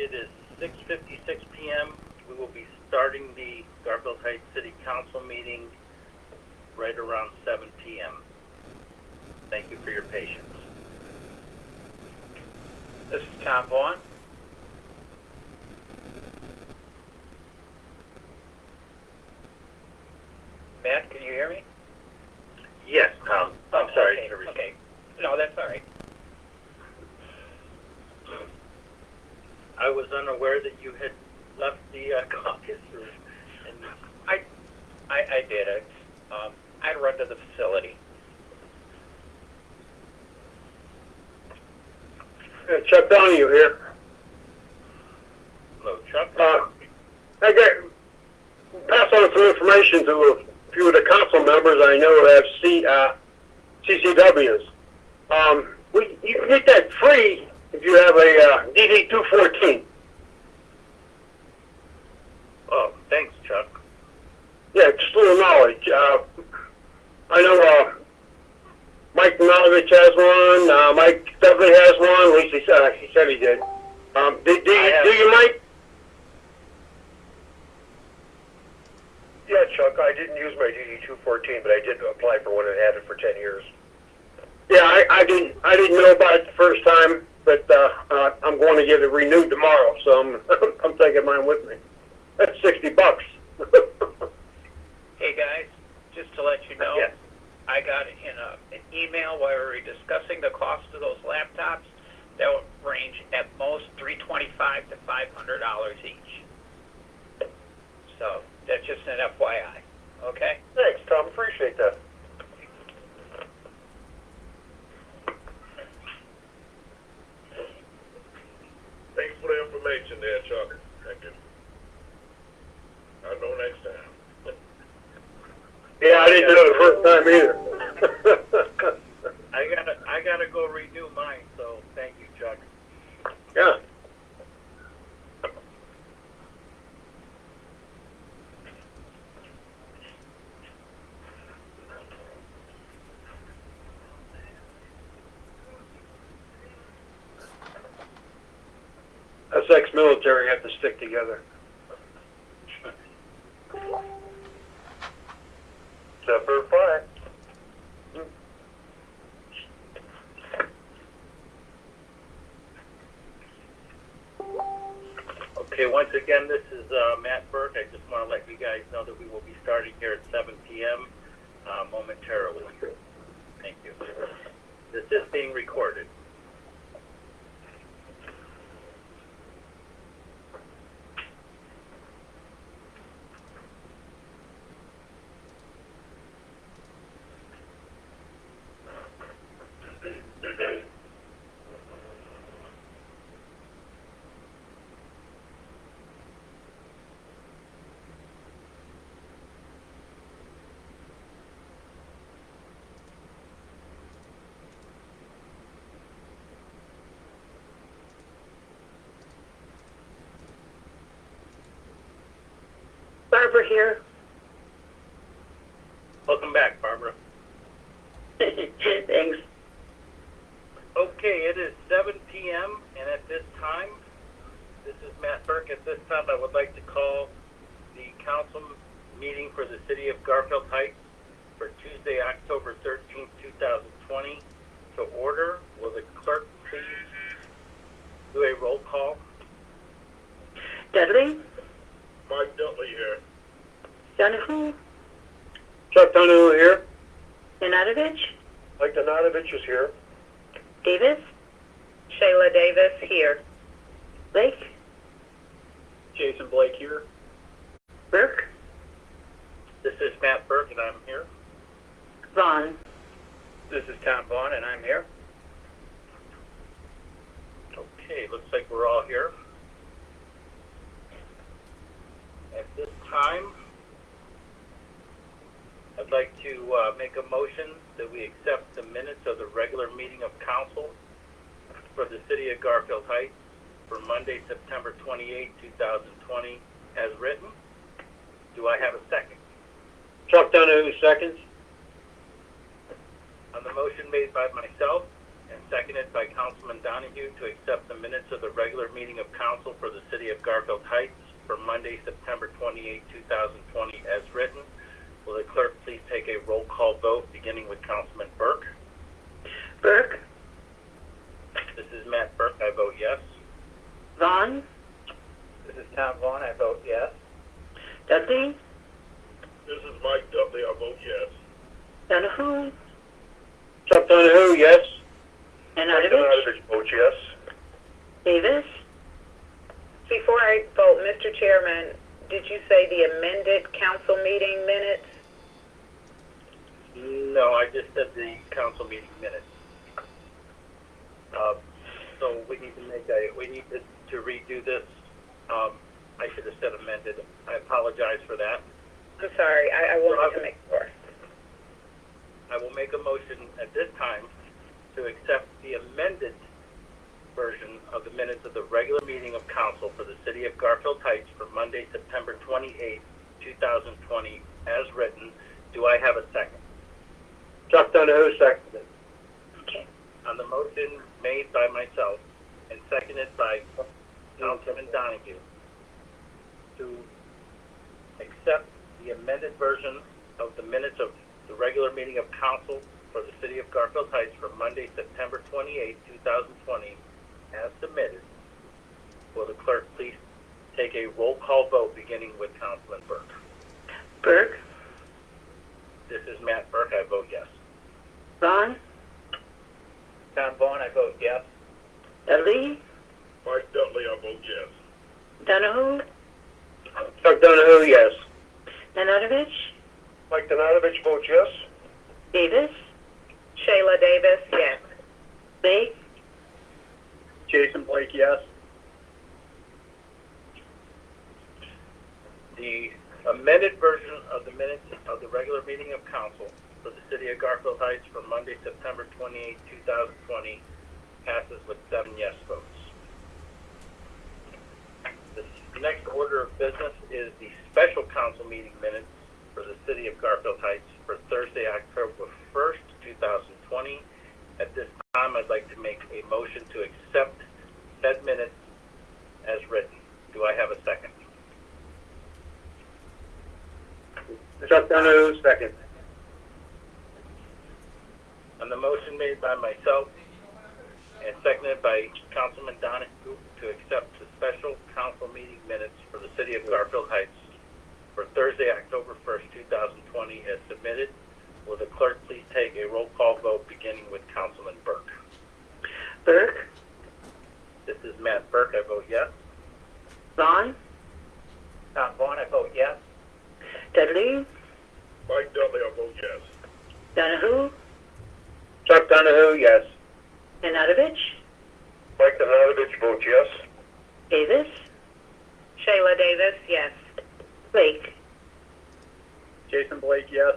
It is 6:56 p.m. We will be starting the Garfield Heights City Council meeting right around 7 p.m. Thank you for your patience. This is Tom Vaughn. Matt, can you hear me? Yes, Tom. I'm sorry. Okay. No, that's all right. I was unaware that you had left the caucus room. And I did it. I run to the facility. Chuck Donahue here. hello, Chuck. I got pass on some information to a few of the council members I know have CCWs. You can get that free if you have a DD 214. Oh, thanks, Chuck. Yeah, just a little knowledge. I know Mike Milovich has one. Mike Dudley has one. At least he said he did. Do you, Mike? Yeah, Chuck, I didn't use my DD 214, but I did apply for one and had it for 10 years. Yeah, I didn't know about it the first time, but I'm going to get it renewed tomorrow, so I'm taking mine with me. That's $60. Hey guys, just to let you know, Yes. I got in an email while we were discussing the cost of those laptops. That would range at most $325 to $500 each. So that's just an FYI. Okay. Thanks, Tom. Appreciate that. Thanks for the information there, Chuck. Thank you. I'll know next time. Yeah, I didn't know the first time either. I gotta go renew mine, so thank you, Chuck. Yeah. Us ex-military have to stick together. Except for fire. Okay, once again, this is Matt Burke. I just want to let you guys know that we will be starting here at 7 p.m. Momentarily. Thank you. This is being recorded. Barbara here. Welcome back, Barbara. Thanks. Okay, it is 7 p.m. and at this time, this is Matt Burke. At this time, I would like to call the council meeting for the city of Garfield Heights for Tuesday, October 13th, 2020 to order. Will the clerk please do a roll call? Dudley? Mike Dudley here. Donahue? Chuck Donahue here. Nanadovich? Mike Donatovich is here. Davis? Shayla Davis here. Blake? Jason Blake here. Burke? This is Matt Burke and I'm here. Vaughn? This is Tom Vaughn, and I'm here. Okay, looks like we're all here. At this time, I'd like to make a motion that we accept the minutes of the regular meeting of council for the city of Garfield Heights for Monday, September 28, 2020, as written. Do I have a second? Chuck Donahue seconds. On the motion made by myself and seconded by Councilman Donahue to accept the minutes of the regular meeting of council for the city of Garfield Heights for Monday, September 28, 2020 as written. Will the clerk please take a roll call vote beginning with Councilman Burke? Burke, This is Matt Burke. I vote yes. Vaughn, This is Tom Vaughn. I vote yes. Dudley, This is Mike Dudley. I vote yes. Donahue, Chuck Donahue, yes. Nanadovich, Nanadovich votes yes. Davis, Before I vote, Mr. Chairman, did you say the amended council meeting minutes? No, I just said the council meeting minutes. So we need to redo this. I should have said amended. I apologize for that. I'm sorry, I wanted to make sure. I will make a motion at this time to accept the amended version of the minutes of the regular meeting of council for the city of Garfield Heights for Monday, September 28, 2020 as written. Do I have a second? Chuck Donahue, seconded. okay, On the motion made by myself and seconded by Councilman Donahue to accept the amended version of the minutes of the regular meeting of council for the city of Garfield Heights for Monday, September 28, 2020 as submitted. Will the clerk please take a roll call vote beginning with Councilman Burke? Burke, This is Matt Burke. I vote yes. Vaughn, Tom Vaughn. I vote yes. Dudley, Mike Dudley. I vote yes. Donahue, Chuck Donahue, yes. Nanadovich, Mike Nanadovich votes yes. Davis, Shayla Davis, yes. Blake, Jason Blake, yes. The amended version of the minutes of the regular meeting of council for the city of Garfield Heights for Monday, September 28, 2020 passes with 7 yes votes. The next order of business is the special council meeting minutes for the city of Garfield Heights for Thursday, October 1st, 2020. At this time, I'd like to make a motion to accept said minutes as written. Do I have a second? Chuck Donahue, second. On the motion made by myself and seconded by Councilman Donahue to accept the special council meeting minutes for the city of Garfield Heights for Thursday, October 1st, 2020 as submitted, will the clerk please take a roll call vote beginning with Councilman Burke? Burke, This is Matt Burke. I vote yes. Vaughn, Tom Vaughn. I vote yes. Dudley, Mike Dudley. I vote yes. Donahue, Chuck Donahue, yes. Nanadovich, Mike Nanadovich votes yes. Davis, Shayla Davis, yes. Blake, Jason Blake, yes.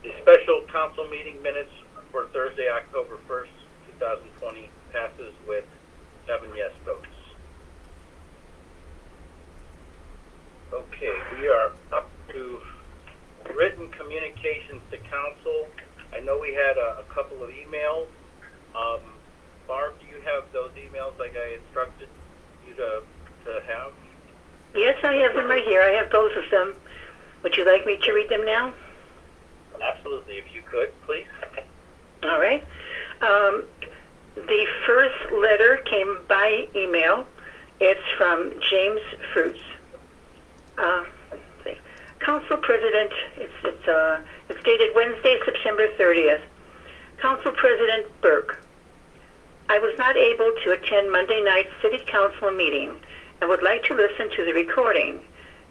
The special council meeting minutes for Thursday, October 1st, 2020 passes with 7 yes votes. Okay, we are up to written communications to council. I know we had a couple of emails. Barb, do you have those emails like I instructed you to have? yes, I have them right here. I have both of them. Would you like me to read them now? Absolutely, if you could, please. All right. The first letter came by email. It's from James Fruits. Let's see. Council President, it's dated Wednesday, September 30th. Council President Burke, I was not able to attend Monday night's City Council meeting and would like to listen to the recording.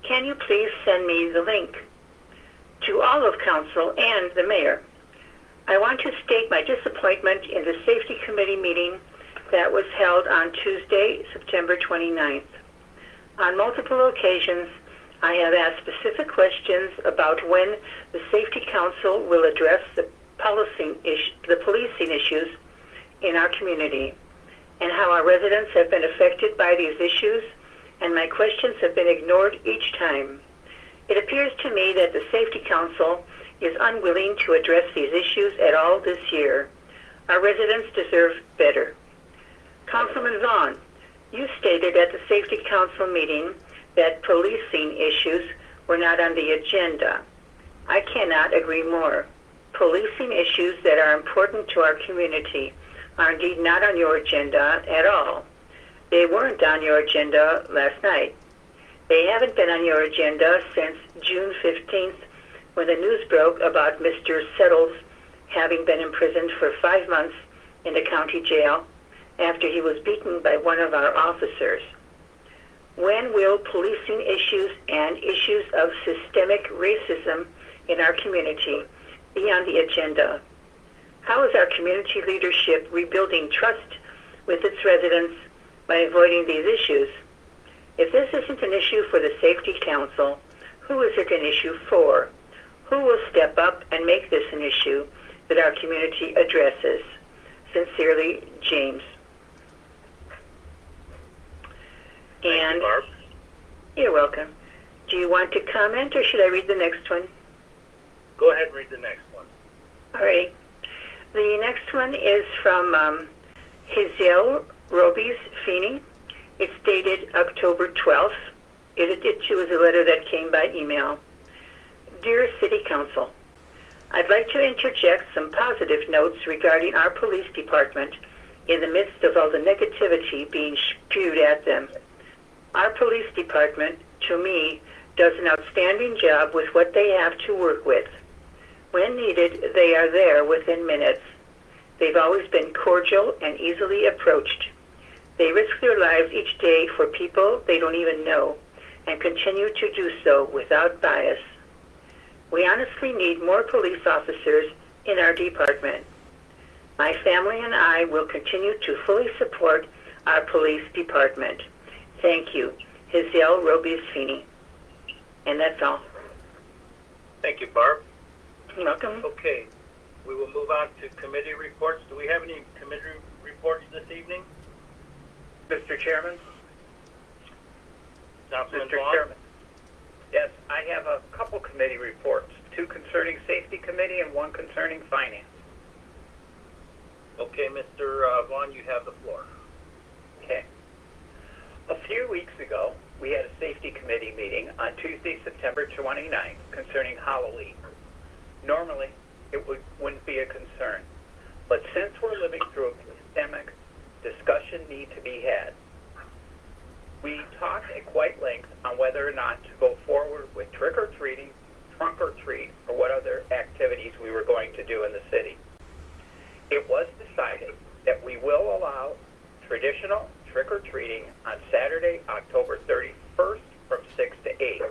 Can you please send me the link? To all of Council and the Mayor, I want to state my disappointment in the Safety Committee meeting that was held on Tuesday, September 29th. On multiple occasions, I have asked specific questions about when the Safety Council will address the policing issues in our community and how our residents have been affected by these issues, and my questions have been ignored each time. It appears to me that the Safety Council is unwilling to address these issues at all this year. Our residents deserve better. Councilman Vaughn, you stated at the Safety Council meeting that policing issues were not on the agenda. I cannot agree more. Policing issues that are important to our community are indeed not on your agenda at all. They weren't on your agenda last night. They haven't been on your agenda since June 15th, when the news broke about Mr. Settles having been imprisoned for 5 months in the county jail after he was beaten by one of our officers. When will policing issues and issues of systemic racism in our community be on the agenda? How is our community leadership rebuilding trust with its residents by avoiding these issues? If this isn't an issue for the Safety Council, who is it an issue for? Who will step up and make this an issue that our community addresses? Sincerely, James. Thank you, Barb. You're welcome. Do you want to comment, or should I read the next one? Go ahead and read the next one. All right. The next one is from Hazel Robes Feeney. It's dated October 12th. It too is a letter that came by email. Dear City Council, I'd like to interject some positive notes regarding our police department in the midst of all the negativity being spewed at them. Our police department, to me, does an outstanding job with what they have to work with. When needed, they are there within minutes. They've always been cordial and easily approached. They risk their lives each day for people they don't even know and continue to do so without bias. We honestly need more police officers in our department. My family and I will continue to fully support our police department. Thank you, Hazel Robes Feeney. And that's all. Thank you, Barb. You're welcome. Okay, we will move on to committee reports. Do we have any committee reports this evening? Mr. Chairman? Councilman Mr. Vaughn? Chairman. Yes, I have a couple committee reports, 2 concerning Safety Committee and 1 concerning Finance. Okay, Mr. Vaughn, you have the floor. Okay. A few weeks ago, we had a Safety Committee meeting on Tuesday, September 29th concerning Halloween. Normally, it wouldn't be a concern. But since we're living through a pandemic, discussion need to be had. We talked at quite length on whether or not to go forward with trick-or-treating, trunk-or-treat, or what other activities we were going to do in the city. It was decided that we will allow traditional trick-or-treating on Saturday, October 31st from 6 to 8.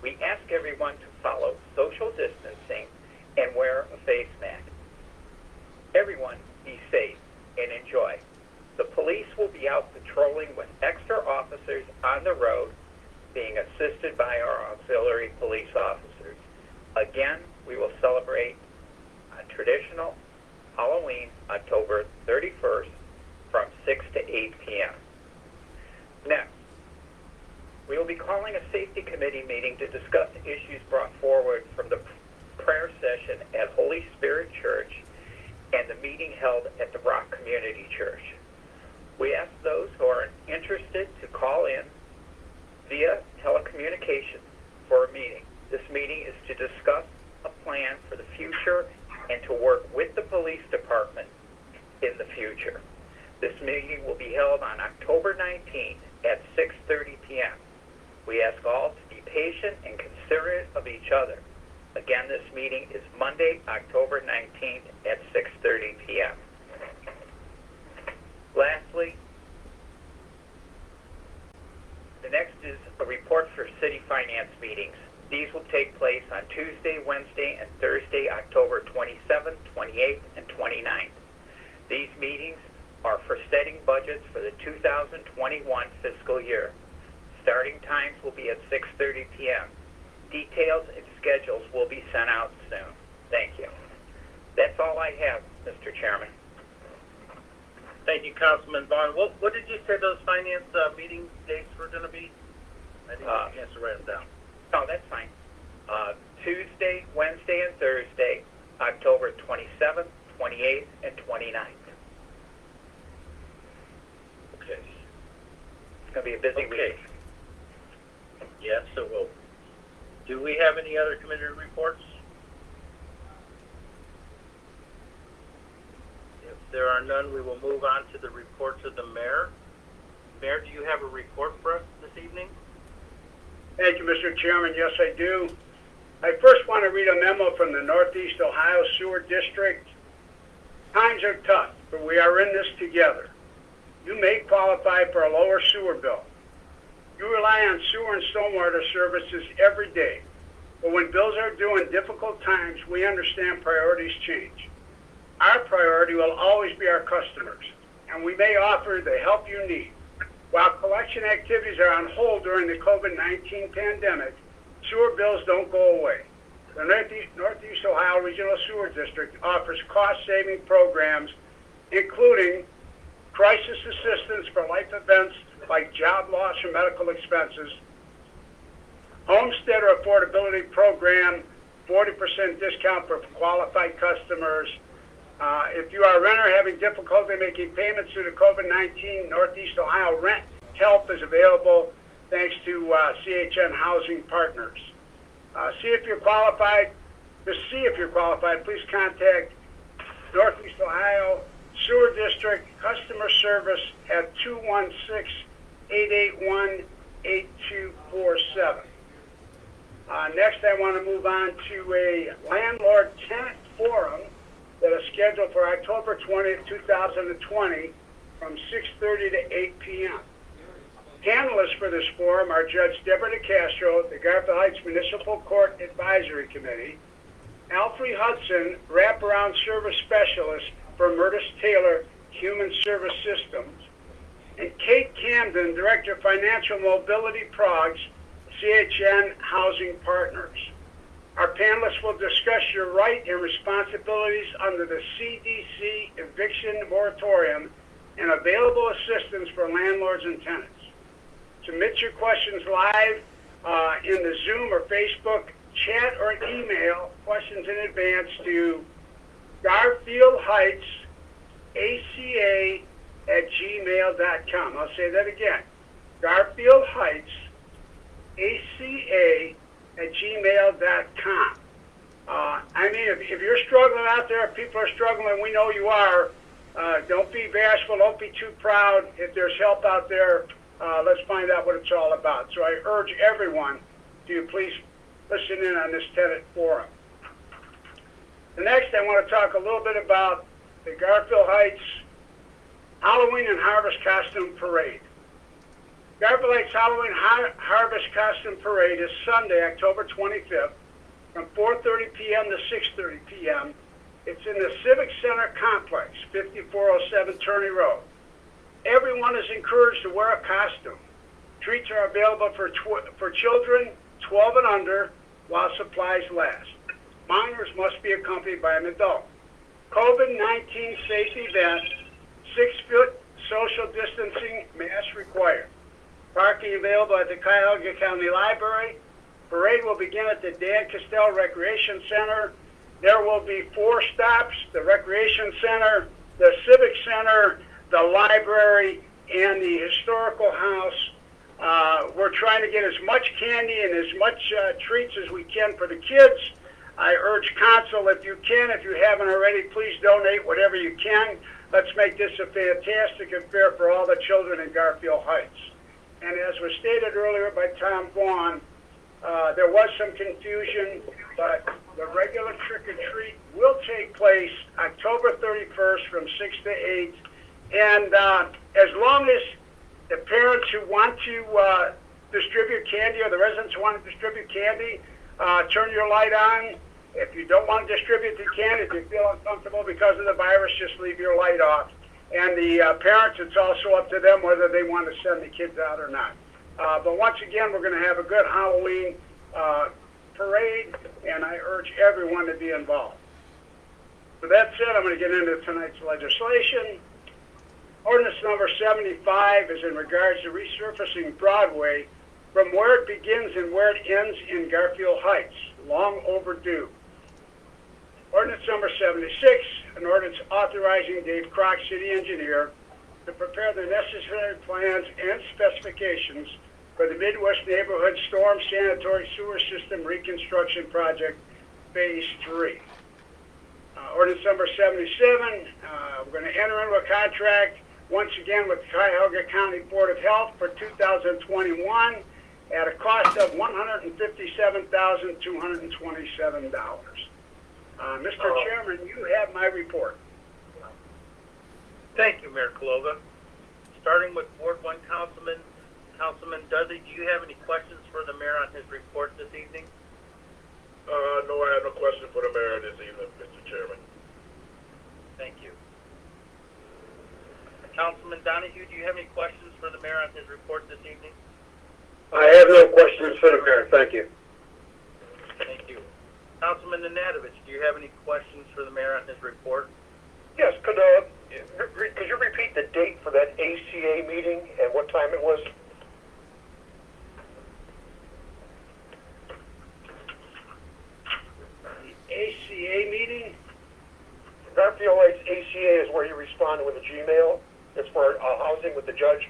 We ask everyone to follow social distancing and wear a face mask. Everyone be safe and enjoy. The police will be out patrolling with extra officers on the road, being assisted by our auxiliary police officers. Again, we will celebrate a traditional Halloween, October 31st, from 6 to 8 p.m. Next, we will be calling a Safety Committee meeting to discuss issues brought forward from the prayer session at Holy Spirit Church and the meeting held at the Rock Community Church. We ask those who are interested to call in via telecommunications for a meeting. This meeting is to discuss a plan for the future and to work with the police department in the future. This meeting will be held on October 19th at 6:30 p.m. We ask all to be patient and considerate of each other. Again, this meeting is Monday, October 19th at 6:30 p.m. Lastly, the next is a report for city finance meetings. These will take place on Tuesday, Wednesday, and Thursday, October 27th, 28th, and 29th. These meetings are for setting budgets for the 2021 fiscal year. Starting times will be at 6:30 p.m. Details and schedules will be sent out soon. Thank you. That's all I have, Mr. Chairman. Thank you, Councilman Vaughn. What did you say those finance meeting dates were going to be? I didn't get a chance to write them down. No, that's fine. Tuesday, Wednesday, and Thursday, October 27th, 28th, and 29th. Okay. It's going to be a busy Okay. week. Yes, it will. Do we have any other committee reports? If there are none, we will move on to the reports of the mayor. Mayor, do you have a report for us this evening? Thank you, Mr. Chairman. Yes, I do. I first want to read a memo from the Northeast Ohio Sewer District. Times are tough, but we are in this together. You may qualify for a lower sewer bill. You rely on sewer and stormwater services every day. But when bills are due in difficult times, we understand priorities change. Our priority will always be our customers, and we may offer the help you need. While collection activities are on hold during the COVID-19 pandemic, sewer bills don't go away. The Northeast Ohio Regional Sewer District offers cost-saving programs, including crisis assistance for life events like job loss or medical expenses, homesteader affordability program, 40% discount for qualified customers. If you are a renter having difficulty making payments due to COVID-19, Northeast Ohio Rent Help is available thanks to CHN Housing Partners. See if you're qualified. To see if you're qualified, please contact Northeast Ohio Sewer District Customer Service at 216-881-8247. Next, I want to move on to a landlord-tenant forum that is scheduled for October 20th, 2020 from 6:30 to 8 p.m. Panelists for this forum are Judge Deborah DeCastro, the Garfield Heights Municipal Court Advisory Committee, Alfred Hudson, Wraparound Service Specialist for Murtis Taylor Human Service Systems, and Kate Camden, Director of Financial Mobility Progs, CHN Housing Partners. Our panelists will discuss your right and responsibilities under the CDC eviction moratorium and available assistance for landlords and tenants. Submit your questions live in the Zoom or Facebook chat or email questions in advance to GarfieldHeightsACA@gmail.com. I'll say that again. GarfieldHeightsACA@gmail.com. I mean, if you're struggling out there, if people are struggling, we know you are. Don't be bashful. Don't be too proud. If there's help out there, let's find out what it's all about. So I urge everyone to please listen in on this tenant forum. The next, I want to talk a little bit about the Garfield Heights Halloween and Harvest Costume Parade. Garfield Heights Halloween Harvest Costume Parade is Sunday, October 25th, from 4:30 p.m. to 6:30 p.m. It's in the Civic Center Complex, 5407 Turney Road. Everyone is encouraged to wear a costume. Treats are available for children 12 and under while supplies last. Minors must be accompanied by an adult. COVID-19 safe event, 6-foot social distancing, mask required. Parking available at the Cuyahoga County Library. Parade will begin at the Dan Castell Recreation Center. There will be 4 stops: the Recreation Center, the Civic Center, the library, and the historical house. We're trying to get as much candy and as much treats as we can for the kids. I urge council, if you can, if you haven't already, please donate whatever you can. Let's make this a fantastic affair for all the children in Garfield Heights. And as was stated earlier by Tom Vaughn, there was some confusion, but the regular trick-or-treat will take place October 31st from 6 to 8. And as long as the parents who want to distribute candy or the residents who want to distribute candy, turn your light on. If you don't want to distribute the candy, if you feel uncomfortable because of the virus, just leave your light off. And the parents, it's also up to them whether they want to send the kids out or not. But once again, we're going to have a good Halloween parade, and I urge everyone to be involved. With that said, I'm going to get into tonight's legislation. Ordinance number 75 is in regards to resurfacing Broadway from where it begins and where it ends in Garfield Heights. long overdue. Ordinance number 76, an ordinance authorizing Dave Crock, city engineer, to prepare the necessary plans and specifications for the Midwest Neighborhood Storm Sanitary Sewer System Reconstruction Project, Phase 3. Ordinance number 77, we're going to enter into a contract once again with the Cuyahoga County Board of Health for 2021 at a cost of $157,227. Mr. Chairman, you have my report. Thank you, Mayor Kalova. Starting with Ward 1 Councilman Dudley, do you have any questions for the mayor on his report this evening? No, I have no question for the mayor this evening, Mr. Chairman. Thank you. Councilman Donahue, do you have any questions for the mayor on his report this evening? I have no questions for the mayor. Thank you. Thank you. Councilman Nanadovich, do you have any questions for the mayor on his report? Yes, could you repeat the date for that ACA meeting and what time it was? The ACA meeting? Garfield Heights ACA is where you responded with a Gmail. It's for housing with the judge.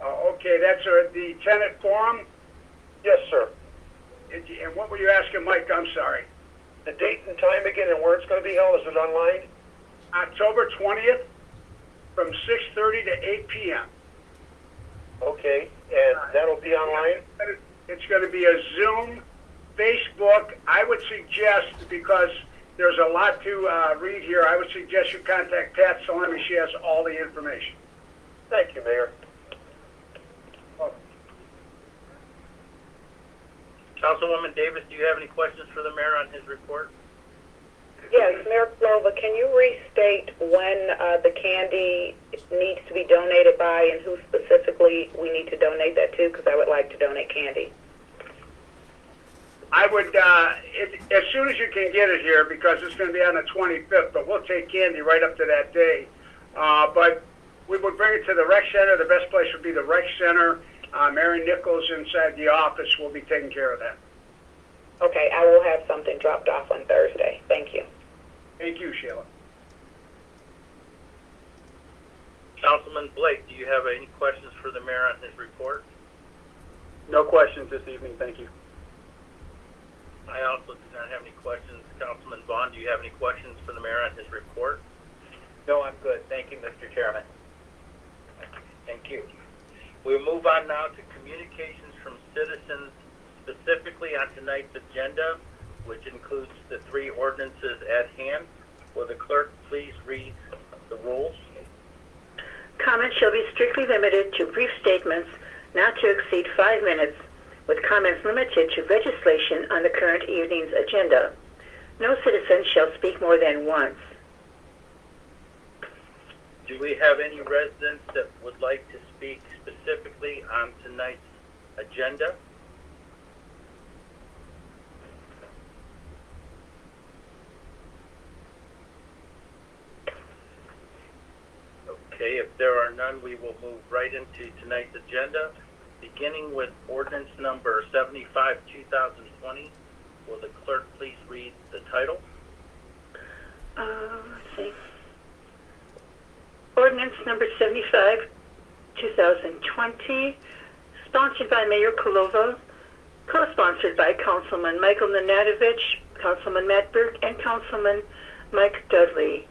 Okay, that's the tenant forum. Yes, sir. And what were you asking, Mike? I'm sorry. The date and time again and where it's going to be held, is it online? October 20th from 6:30 to 8 p.m. Okay, and that'll be online? It's going to be a Zoom, Facebook. I would suggest, because there's a lot to read here, I would suggest you contact Pat Salemi. She has all the information. Thank you, Mayor. Councilwoman Davis, do you have any questions for the mayor on his report? Yes, Mayor Clova, can you restate when the candy needs to be donated by and who specifically we need to donate that to? Because I would like to donate candy. I would, as soon as you can get it here, because it's going to be on the 25th, but we'll take candy right up to that day. But we would bring it to the rec center. The best place would be the rec center. Mary Nichols inside the office will be taking care of that. Okay, I will have something dropped off on Thursday. Thank you. Thank you, Sheila. Councilman Blake, do you have any questions for the mayor on his report? No questions this evening, thank you. I also do not have any questions. Councilman Vaughn, do you have any questions for the mayor on his report? No, I'm good. Thank you, Mr. Chairman. Thank you. We'll move on now to communications from citizens, specifically on tonight's agenda, which includes the 3 ordinances at hand. Will the clerk please read the rules? Comments shall be strictly limited to brief statements not to exceed 5 minutes, with comments limited to legislation on the current evening's agenda. No citizen shall speak more than once. Do we have any residents that would like to speak specifically on tonight's agenda? Okay, if there are none, we will move right into tonight's agenda, beginning with ordinance number 75, 2020. Will the clerk please read the title? Let's see. Ordinance number 75, 2020, sponsored by Mayor Kalova, co-sponsored by Councilman Michael Nanadovich, Councilman Matt Burke, and Councilman Mike Dudley.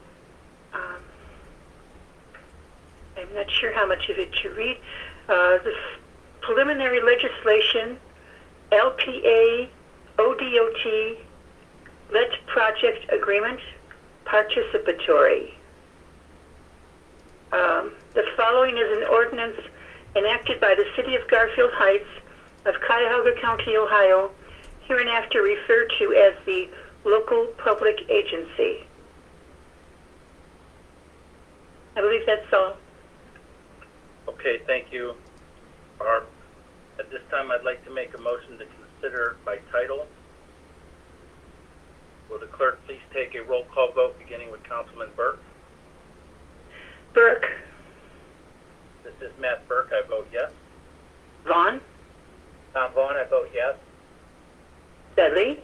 I'm not sure how much of it to read. The preliminary legislation, LPA, ODOT, LET project agreement, participatory. The following is an ordinance enacted by the City of Garfield Heights of Cuyahoga County, Ohio, hereinafter referred to as the local public agency. I believe that's all. Okay, thank you, Barb. At this time, I'd like to make a motion to consider by title. Will the clerk please take a roll call vote, beginning with Councilman Burke? Burke. This is Matt Burke. I vote yes. Vaughn. Tom Vaughn, I vote yes. Dudley.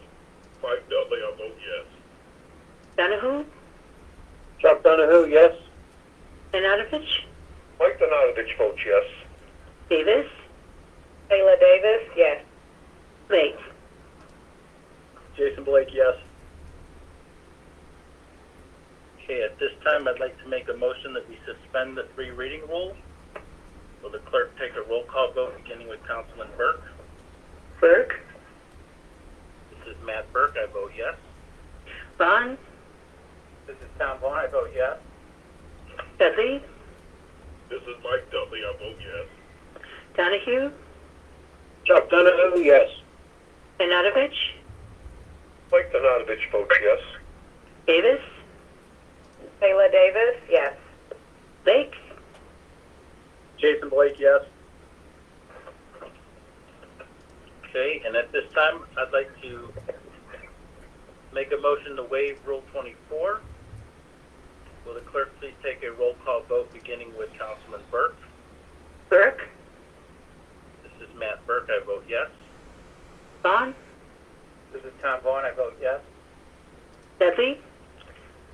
Donahue? Chuck Donahue, yes. Nanadovich? Mike Donadovich votes yes. Davis? Kayla Davis, yes. Blake? Jason Blake, yes. Okay, at this time, I'd like to make a motion that we suspend the three reading rule. Will the clerk take a roll call vote beginning with Councilman Burke? Burke? This is Matt Burke, I vote yes. Vaughn? This is Tom Vaughn, I vote yes. Dudley? This is Mike Dudley, I vote yes. Donahue? Chuck Donahue, yes. Nanadovich? Mike Donadovich votes yes. Davis? Kayla Davis, yes. Blake? Jason Blake, yes. Okay, and at this time, I'd like to make a motion to waive Rule 24. Will the clerk please take a roll call vote beginning with Councilman Burke? Burke? This is Matt Burke, I vote yes. Vaughn? This is Tom Vaughn, I vote yes. Dudley?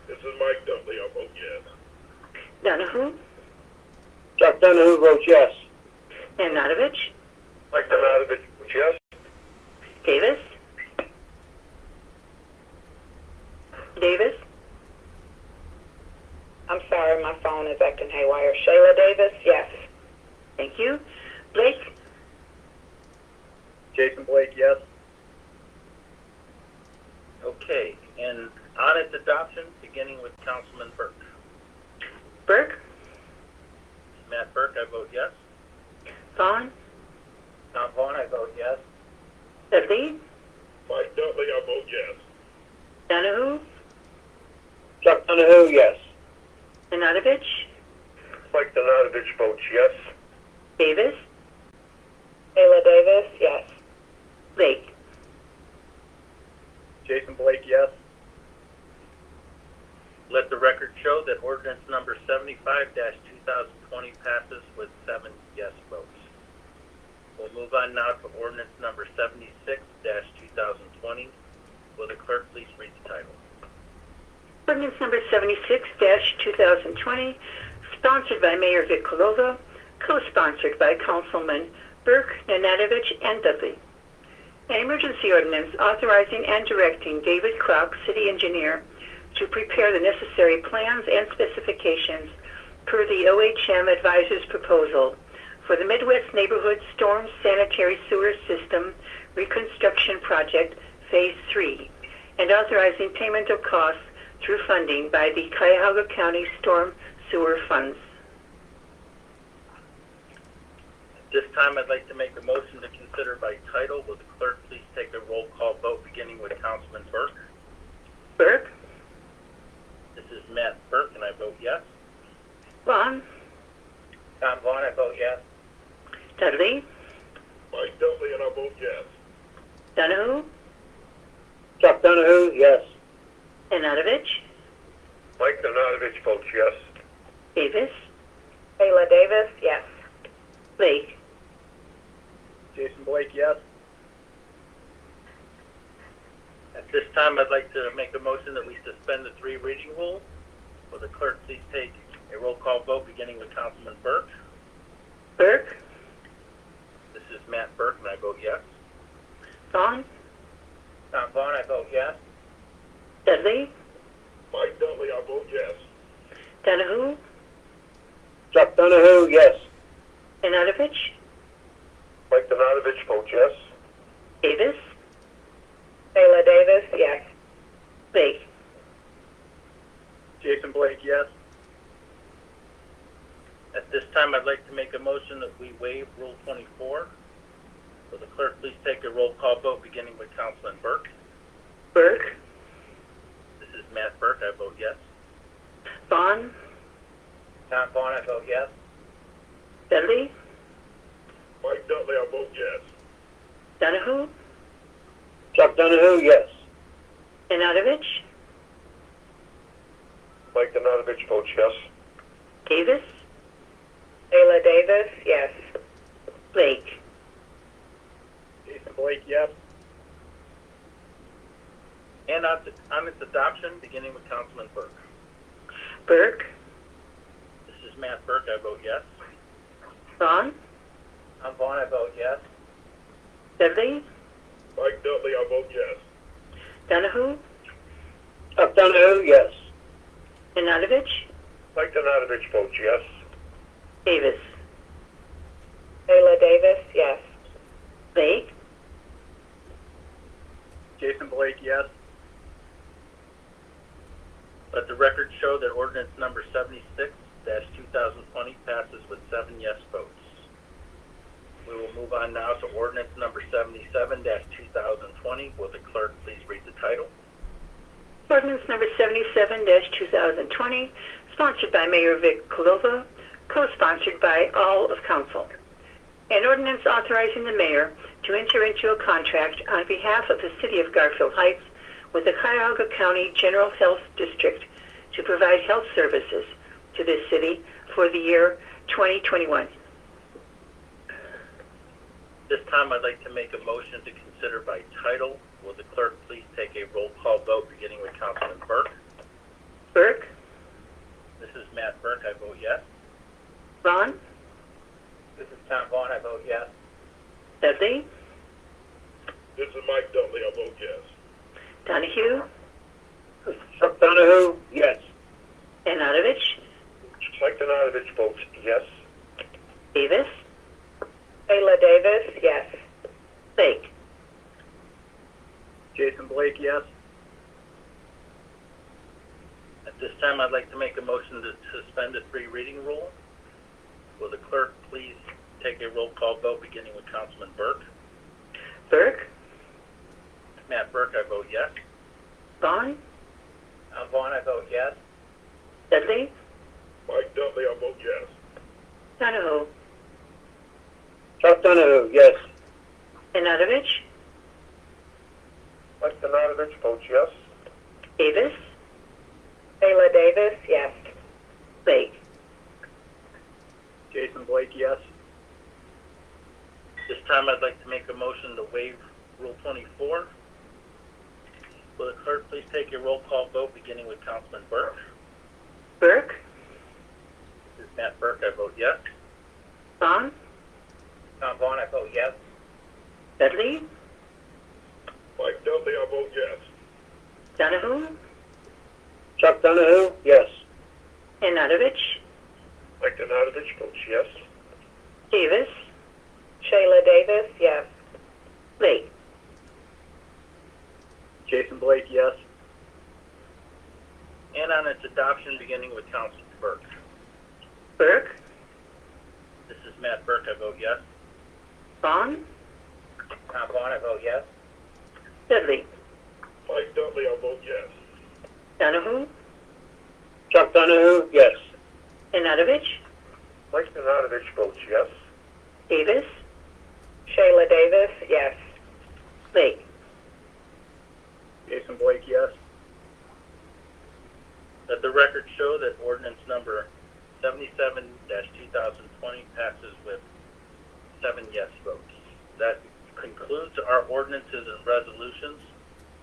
This is Mike Dudley, I vote yes. Donahue? Chuck Donahue votes yes. Nanadovich? Mike Donadovich votes yes. Davis? Davis? I'm sorry, my phone is acting haywire. Shayla Davis, yes. Thank you. Blake? Jason Blake, yes. Okay, and on its adoption, beginning with Councilman Burke. Burke? Matt Burke, I vote yes. Vaughn? Tom Vaughn, I vote yes. Dudley? Mike Dudley, I vote yes. Donahue? Chuck Donahue, yes. Nanadovich? Mike Donadovich votes yes. Davis? Kayla Davis, yes. Blake? Jason Blake, yes. Let the record show that ordinance number 75-2020 passes with 7 yes votes. We'll move on now to ordinance number 76-2020. Will the clerk please read the title? Ordinance number 76-2020, sponsored by Mayor Vic Colova, co-sponsored by Councilman Burke, Nanadovich, and Dudley. An emergency ordinance authorizing and directing David Clark, city engineer, to prepare the necessary plans and specifications per the OHM advisor's proposal for the Midwest Neighborhood Storm Sanitary Sewer System Reconstruction Project Phase 3, and authorizing payment of costs through funding by the Cuyahoga County Storm Sewer Funds. At this time, I'd like to make a motion to consider by title. Will the clerk please take a roll call vote beginning with Councilman Burke? Burke? This is Matt Burke, and I vote yes. Vaughn? Tom Vaughn, I vote yes. Dudley? Mike Dudley, and I vote yes. Donahue? Chuck Donahue, yes. Nanadovich? Mike Donadovich votes yes. Davis? Kayla Davis, yes. Blake? Jason Blake, yes. At this time, I'd like to make a motion that we suspend the 3 reading rule. Will the clerk please take a roll call vote beginning with Councilman Burke? Burke? This is Matt Burke, and I vote yes. Vaughn? Tom Vaughn, I vote yes. Dudley? Mike Dudley, I vote yes. Donahue? Chuck Donahue, yes. Nanadovich? Mike Donadovich votes yes. Davis? Kayla Davis, yes. Blake? Jason Blake, yes. At this time, I'd like to make a motion that we waive Rule 24. Will the clerk please take a roll call vote beginning with Councilman Burke? Burke? This is Matt Burke, I vote yes. Vaughn? Tom Vaughn, I vote yes. Dudley? Mike Dudley, I vote yes. Donahue? Chuck Donahue, yes. Nanadovich? Mike Donadovich votes yes. Davis? Kayla Davis, yes. Blake? Jason Blake, yes. And on its adoption, beginning with Councilman Burke. Burke, This is Matt Burke. I vote yes. Vaughn, Tom Vaughn, I vote yes. Dudley, Mike Dudley, I vote yes. Donahue, Chuck Donahue, yes. Nanadovich, Mike Donadovich votes yes. Davis. Shayla Davis, yes. Blake, Jason Blake, yes. Let the record show that ordinance number 76-2020 passes with 7 yes votes. We will move on now to ordinance number 77-2020. Will the clerk please read the title? Ordinance number 77-2020, sponsored by Mayor Vic Kalova, co-sponsored by all of council. An ordinance authorizing the mayor to enter into a contract on behalf of the city of Garfield Heights with the Cuyahoga County General Health District to provide health services to this city for the year 2021. This time I'd like to make a motion to consider by title. Will the clerk please take a roll call vote beginning with Councilman Burke? Burke, This is Matt Burke. I vote yes. Vaughn, This is Tom Vaughn, I vote yes. Dudley, This is Mike Dudley, I vote yes. Donahue, Chuck Donahue, yes. Nanadovich, Mike Donadovich votes yes. Davis, Shayla Davis, yes. Blake. Jason Blake, yes. At this time, I'd like to make a motion to suspend the 3 reading rule. Will the clerk please take a roll call vote beginning with Councilman Burke? Burke, Matt Burke, I vote yes. Vaughn, Tom Vaughn, I vote yes. Dudley, Mike Dudley, I vote yes. Donahue, Chuck Donahue, yes. Nanadovich, Mike Donadovich votes yes. Davis, Shayla Davis, yes. Blake. Jason Blake, yes. This time, I'd like to make a motion to waive Rule 24. Will the clerk please take a roll call vote beginning with Councilman Burke? Burke, This is Matt Burke. I vote yes. Vaughn, Tom Vaughn, I vote yes. Dudley, Mike Dudley, I vote yes. Donahue, Chuck Donahue, yes. Nanadovich, Mike Donadovich votes yes. Davis, Shayla Davis, yes. Blake. Jason Blake, yes. And on its adoption, beginning with Councilman Burke. Burke, This is Matt Burke. I vote yes. Vaughn, Tom Vaughn, I vote yes. Dudley, Mike Dudley, I vote yes. Donahue, Chuck Donahue, yes. Nanadovich, Mike Donadovich votes yes. Davis, Shayla Davis, yes. Blake. Jason Blake, yes. Let the record show that ordinance number 77-2020 passes with 7 yes votes. That concludes our ordinances and resolutions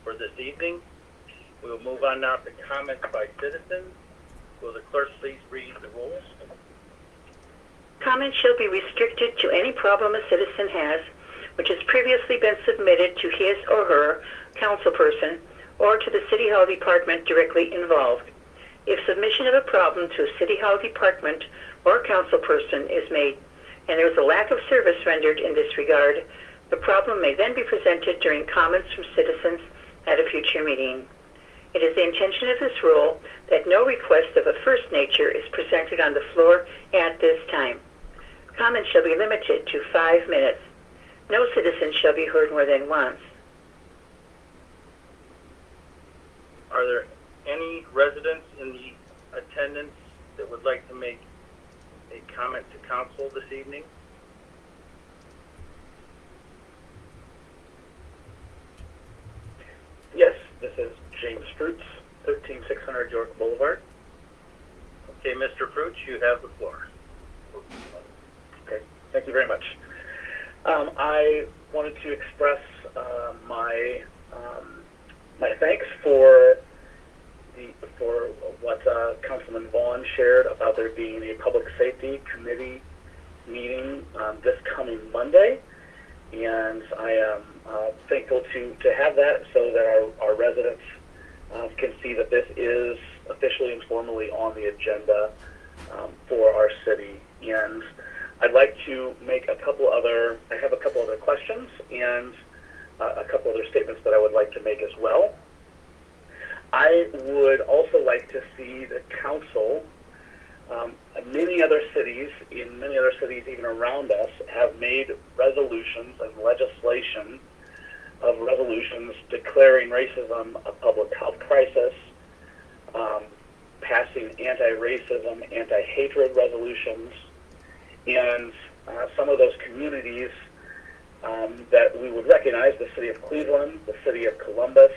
for this evening. We will move on now to comments by citizens. Will the clerk please read the rules? Comments shall be restricted to any problem a citizen has which has previously been submitted to his or her councilperson or to the City Hall Department directly involved. If submission of a problem to a City Hall Department or councilperson is made and there is a lack of service rendered in this regard, the problem may then be presented during comments from citizens at a future meeting. It is the intention of this rule that no request of a first nature is presented on the floor at this time. Comments shall be limited to 5 minutes. No citizen shall be heard more than once. Are there any residents in the attendance that would like to make a comment to council this evening? Yes, this is James Fruits, 13600 York Boulevard. Okay, Mr. Fruits, you have the floor. Okay, thank you very much. I wanted to express my my thanks for what Councilman Vaughn shared about there being a public safety committee meeting this coming Monday, and I am thankful to have that so that our residents can see that this is officially and formally on the agenda for our city. And I'd like to make I have a couple other questions and a couple other statements that I would like to make as well. I would also like to see the council, many other cities even around us, have made resolutions and legislation of resolutions declaring racism a public health crisis, passing anti-racism, anti-hatred resolutions, and some of those communities that we would recognize, the city of Cleveland, the city of Columbus,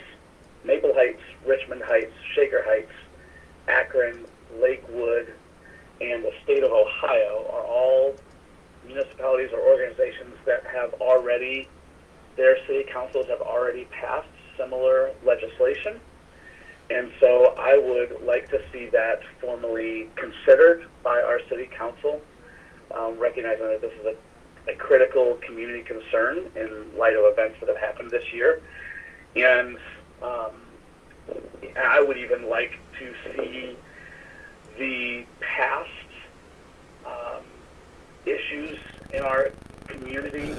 Maple Heights, Richmond Heights, Shaker Heights, Akron, Lakewood, and the state of Ohio are all municipalities or organizations that have already, their city councils have already passed similar legislation. And so I would like to see that formally considered by our city council, recognizing that this is a critical community concern in light of events that have happened this year. And I would even like to see the past issues in our community,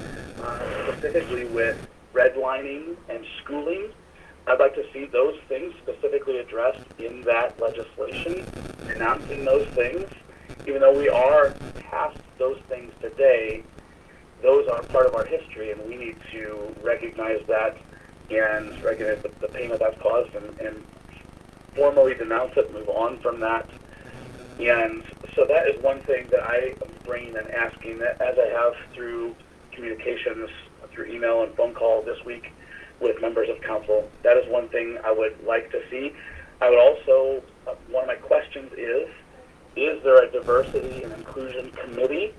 specifically with redlining and schooling. I'd like to see those things specifically addressed in that legislation, announcing those things. Even though we are past those things today, those are part of our history, and we need to recognize that and recognize the pain that that's caused and formally denounce it, move on from that. And so that is one thing that I am bringing and asking, that as I have through communications, through email and phone call this week with members of council. That is one thing I would like to see. I would also, one of my questions is there a diversity and inclusion committee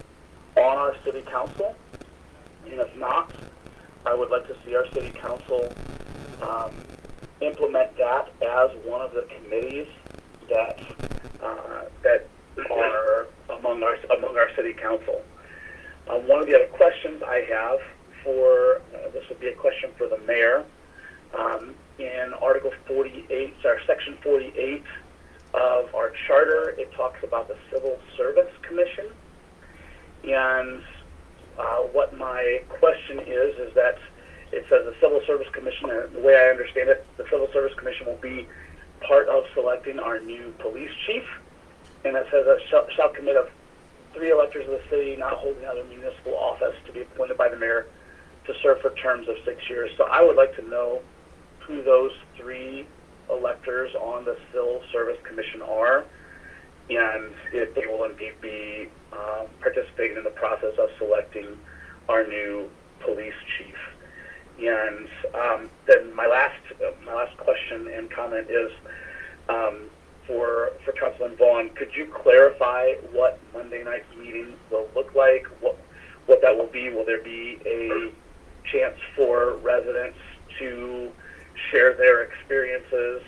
on our city council? And if not, I would like to see our city council implement that as one of the committees that are among our city council. One of the other questions I have for this would be a question for the mayor. In Article 48, Section 48 of our charter, it talks about the Civil Service Commission, and what my question is that it says the Civil Service Commission, and the way I understand it, the Civil Service Commission will be part of selecting our new police chief, and it says that shall commit of 3 electors of the city not holding other municipal office to be appointed by the mayor to serve for terms of 6 years. So I would like to know who those 3 electors on the Civil Service Commission are, and if they will indeed be participating in the process of selecting our new police chief. And then my last question and comment is for Councilman Vaughn. Could you clarify what Monday night's meeting will look like? What that will be? Will there be a chance for residents to share their experiences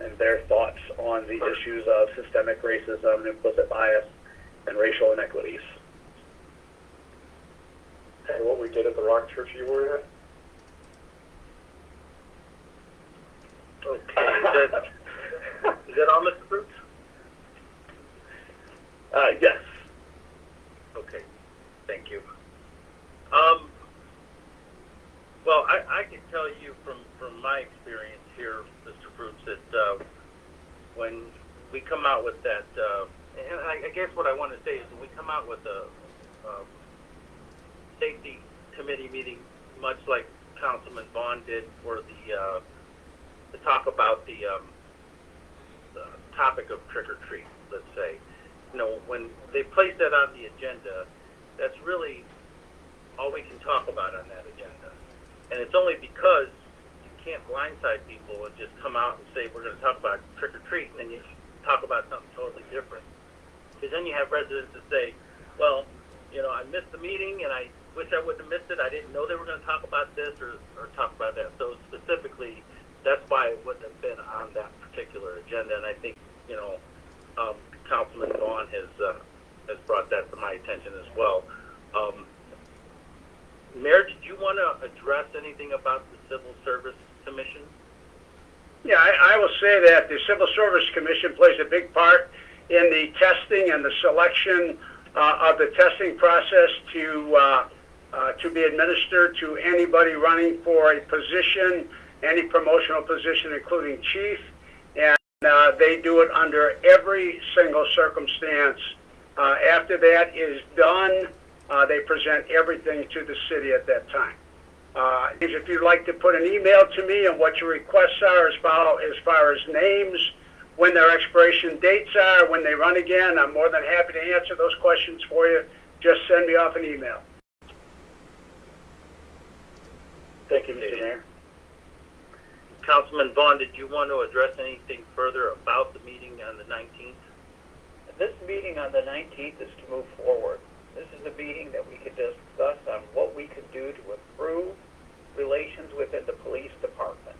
and their thoughts on the issues of systemic racism, implicit bias, and racial inequities? And what we did at the Rock Church you were at? Okay, is that all, Mr. Fruits? Yes. Okay, thank you. Well, I can tell you from my experience here, Mr. Fruits, that when we come out with that, and I guess what I want to say is when we come out with a safety committee meeting, much like Councilman Vaughn did for to talk about the topic of trick or treat, let's say. When they place that on the agenda, that's really all we can talk about on that agenda. And it's only because you can't blindside people and just come out and say, we're going to talk about trick or treat, and then you talk about something totally different. Because then you have residents that say, well, I missed the meeting and I wish I wouldn't have missed it. I didn't know they were going to talk about this or talk about that. So specifically, that's why it wouldn't have been on that particular agenda. And I think, Councilman Vaughn has brought that to my attention as well. Mayor, did you want to address anything about the Civil Service Commission? Yeah, I will say that the Civil Service Commission plays a big part in the testing and the selection of the testing process to be administered to anybody running for a position, any promotional position, including chief. And they do it under every single circumstance. After that is done, they present everything to the city at that time. If you'd like to put an email to me on what your requests are as far as names, when their expiration dates are, when they run again, I'm more than happy to answer those questions for you. Just send me off an email. Thank you, Mr. Mayor. Councilman Vaughn, did you want to address anything further about the meeting on the 19th? This meeting on the 19th is to move forward. This is a meeting that we could discuss on what we could do to improve relations within the police department.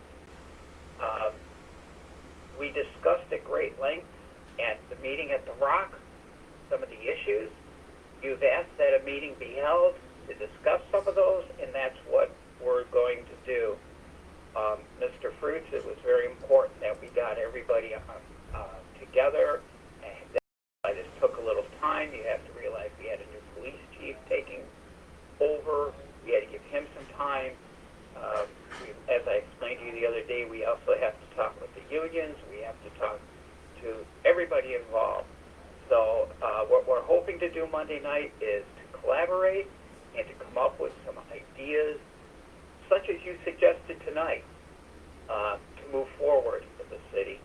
We discussed at great length at the meeting at the Rock some of the issues. You've asked that a meeting be held to discuss some of those, and that's what we're going to do. Mr. Fruits, it was very important that we got everybody together. And this took a little time. You have to realize we had a new police chief taking over. We had to give him some time. As I explained to you the other day, we also have to talk with the unions. We have to talk to everybody involved. So what we're hoping to do Monday night is to collaborate and to come up with some ideas, such as you suggested tonight, to move forward in the city.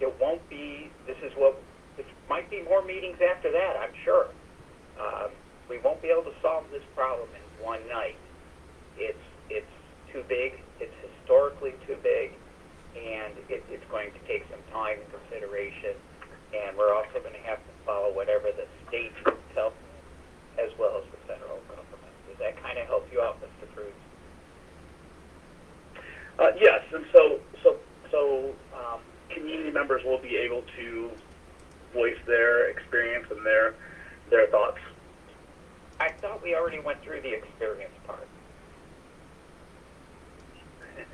It won't be, this might be more meetings after that, I'm sure. We won't be able to solve this problem in one night. It's too big, it's historically too big, and it's going to take some time and consideration, and we're also going to have to follow whatever the state tells us, as well as the federal government. Does that kind of help you out, Mr. Cruz? Yes, and so community members will be able to voice their experience and their thoughts. I thought we already went through the experience part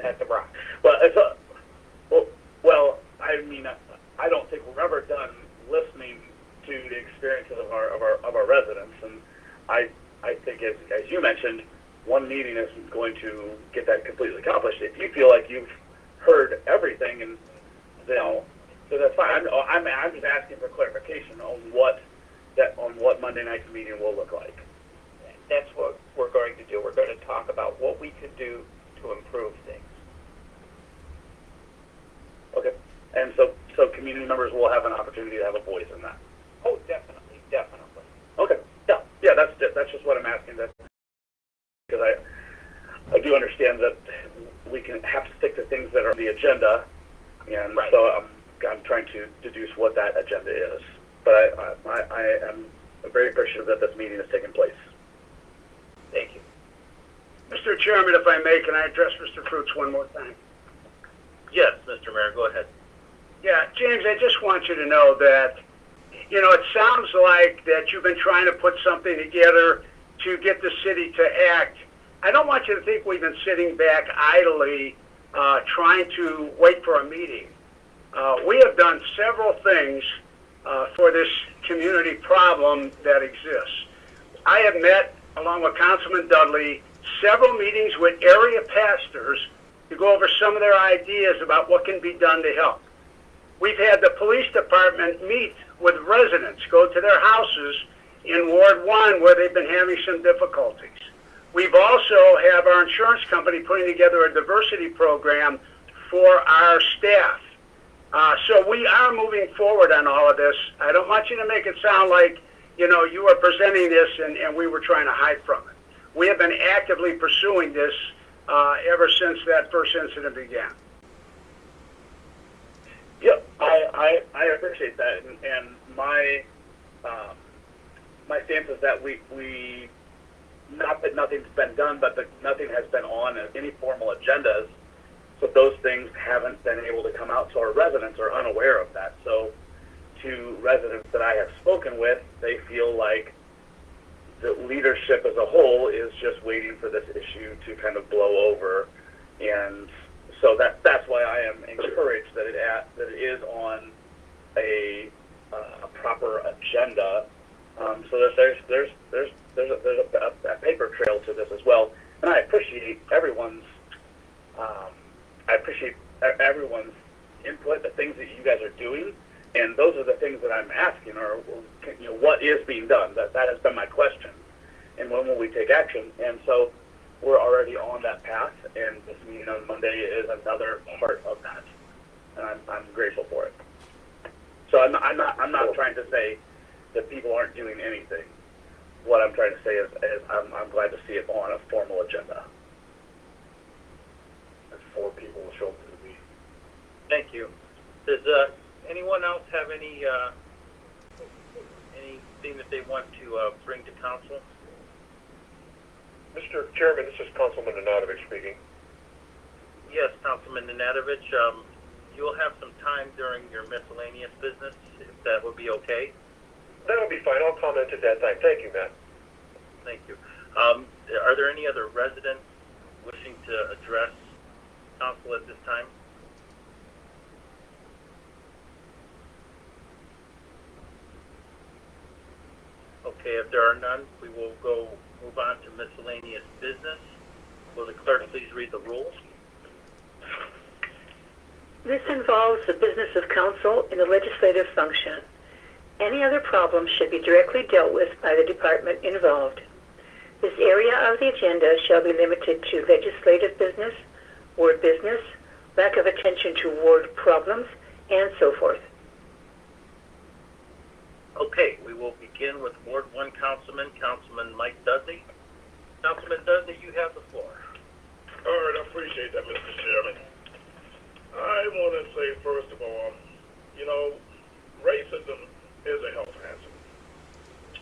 at the Rock. Well, I mean, I don't think we're ever done listening to the experiences of our residents, and I think as you mentioned, one meeting isn't going to get that completely accomplished. If you feel like you've heard everything, and then so that's fine. I'm just asking for clarification on what Monday night's meeting will look like. That's what we're going to do. We're going to talk about what we could do to improve things. Okay, and so community members will have an opportunity to have a voice in that. Oh, definitely. Okay, yeah, that's just what I'm asking. That because I do understand that we can have to stick to things that are on the agenda, and right. So I'm trying to deduce what that agenda is. But I am very appreciative that this meeting is taking place. Thank you. Mr. Chairman, if I may, can I address Mr. Fruits one more time? Yes, Mr. Mayor, go ahead. Yeah, James, I just want you to know that, it sounds like that you've been trying to put something together to get the city to act. I don't want you to think we've been sitting back idly trying to wait for a meeting. We have done several things for this community problem that exists. I have met, along with Councilman Dudley, several meetings with area pastors to go over some of their ideas about what can be done to help. We've had the police department meet with residents, go to their houses in Ward 1 where they've been having some difficulties. We've also have our insurance company putting together a diversity program for our staff. So we are moving forward on all of this. I don't want you to make it sound like, you are presenting this and we were trying to hide from it. We have been actively pursuing this ever since that first incident began. Yep, I appreciate that, and my stance is that we not that nothing's been done, but that nothing has been on any formal agendas. So those things been able to come out, so our residents are unaware of that. So to residents that I have spoken with, they feel like the leadership as a whole is just waiting for this issue to kind of blow over. And so that's why I am encouraged that it is on a proper agenda, so that there's a paper trail to this as well. And I appreciate everyone's input, the things that you guys are doing, and those are the things that I'm asking, or what is being done. That has been my question, and when will we take action? And so we're already on that path, and this meeting on Monday is another part of that, and I'm grateful for it. So I'm not trying to say that people aren't doing anything. What I'm trying to say is I'm glad to see it on a formal agenda. That's 4 people will show up to the meeting. Thank you. Does anyone else have anything that they want to bring to council? Mr. Chairman, this is Councilman Nanadovich speaking. Yes, Councilman Nanadovich, you'll have some time during your miscellaneous business, if that would be okay. That'll be fine. I'll comment at that time. Thank you, Matt. Thank you. Are there any other residents wishing to address council at this time? Okay, if there are none, we will move on to miscellaneous business. Will the clerk please read the rules? This involves the business of council in the legislative function. Any other problems should be directly dealt with by the department involved. This area of the agenda shall be limited to legislative business, ward business, lack of attention to ward problems, and so forth. Okay, we will begin with Ward 1 Councilman Mike Dudley. Councilman Dudley, you have the floor. All right, I appreciate that, Mr. Chairman. I want to say, first of all, racism is a health hazard.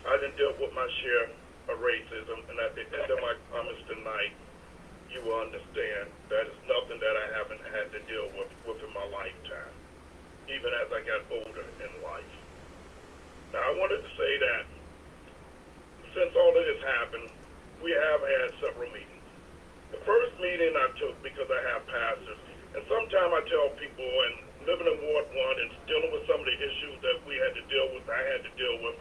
I done dealt with my share of racism, and at the end of my comments tonight, you will understand that it's nothing that I haven't had to deal with in my lifetime, even as I got older in life. Now, I wanted to say that since all of this happened, we have had several meetings. The first meeting I took, because I have pastors, and sometimes I tell people, and living in Ward 1 and dealing with some of the issues that we had to deal with, I had to deal with,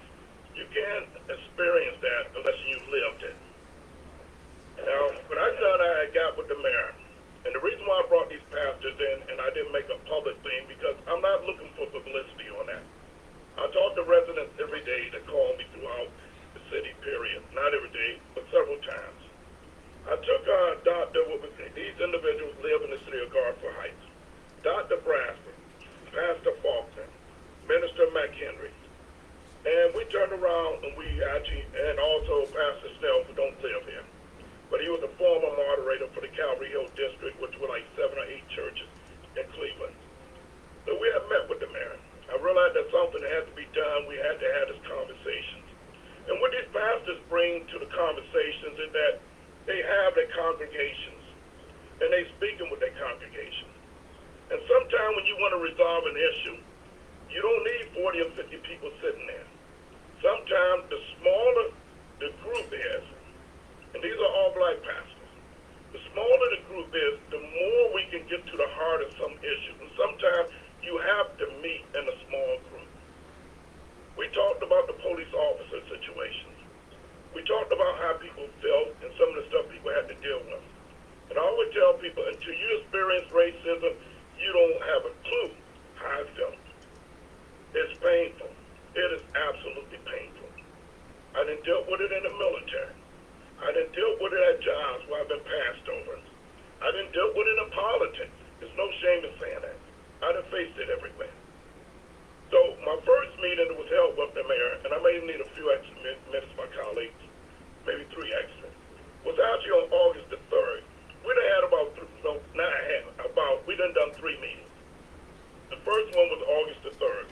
you can't experience that unless you've lived it. Now, when I done, I got with the mayor. And the reason why I brought these pastors in, and I didn't make a public thing, because I'm not looking for publicity on that. I talk to residents every day that call me throughout the city, period. Not every day, but several times. I took these individuals live in the city of Garfield Heights. Dr. Bradford, Pastor Faulkner, Minister McHenry. And we turned around and also Pastor Snell, who don't live here. But he was a former moderator for the Calvary Hill District, which were like 7 or 8 churches in Cleveland. So we had met with the mayor. I realized that something had to be done. We had to have this conversations. And what these pastors bring to the conversations is that they have their congregations, and they speaking with their congregations. And sometimes when you want to resolve an issue, you don't need 40 or 50 people sitting there. Sometimes the smaller the group is, and these are all black pastors, the smaller the group is, the more we can get to the heart of some issues. And sometimes you have to meet in a small group. We talked about the police officer situations. We talked about how people felt and some of the stuff people had to deal with. And I always tell people, until you experience racism, you don't have a clue how I felt. It's painful. It is absolutely painful. I done dealt with it in the military. I done dealt with it at jobs where I've been passed over. I done dealt with it in politics. There's no shame in saying that. I done faced it everywhere. So my first meeting was held with the mayor, and I may need a few extra minutes, my colleagues, maybe 3 extra, was actually on August the 3rd. We done had we done 3 meetings. The first one was August the 3rd.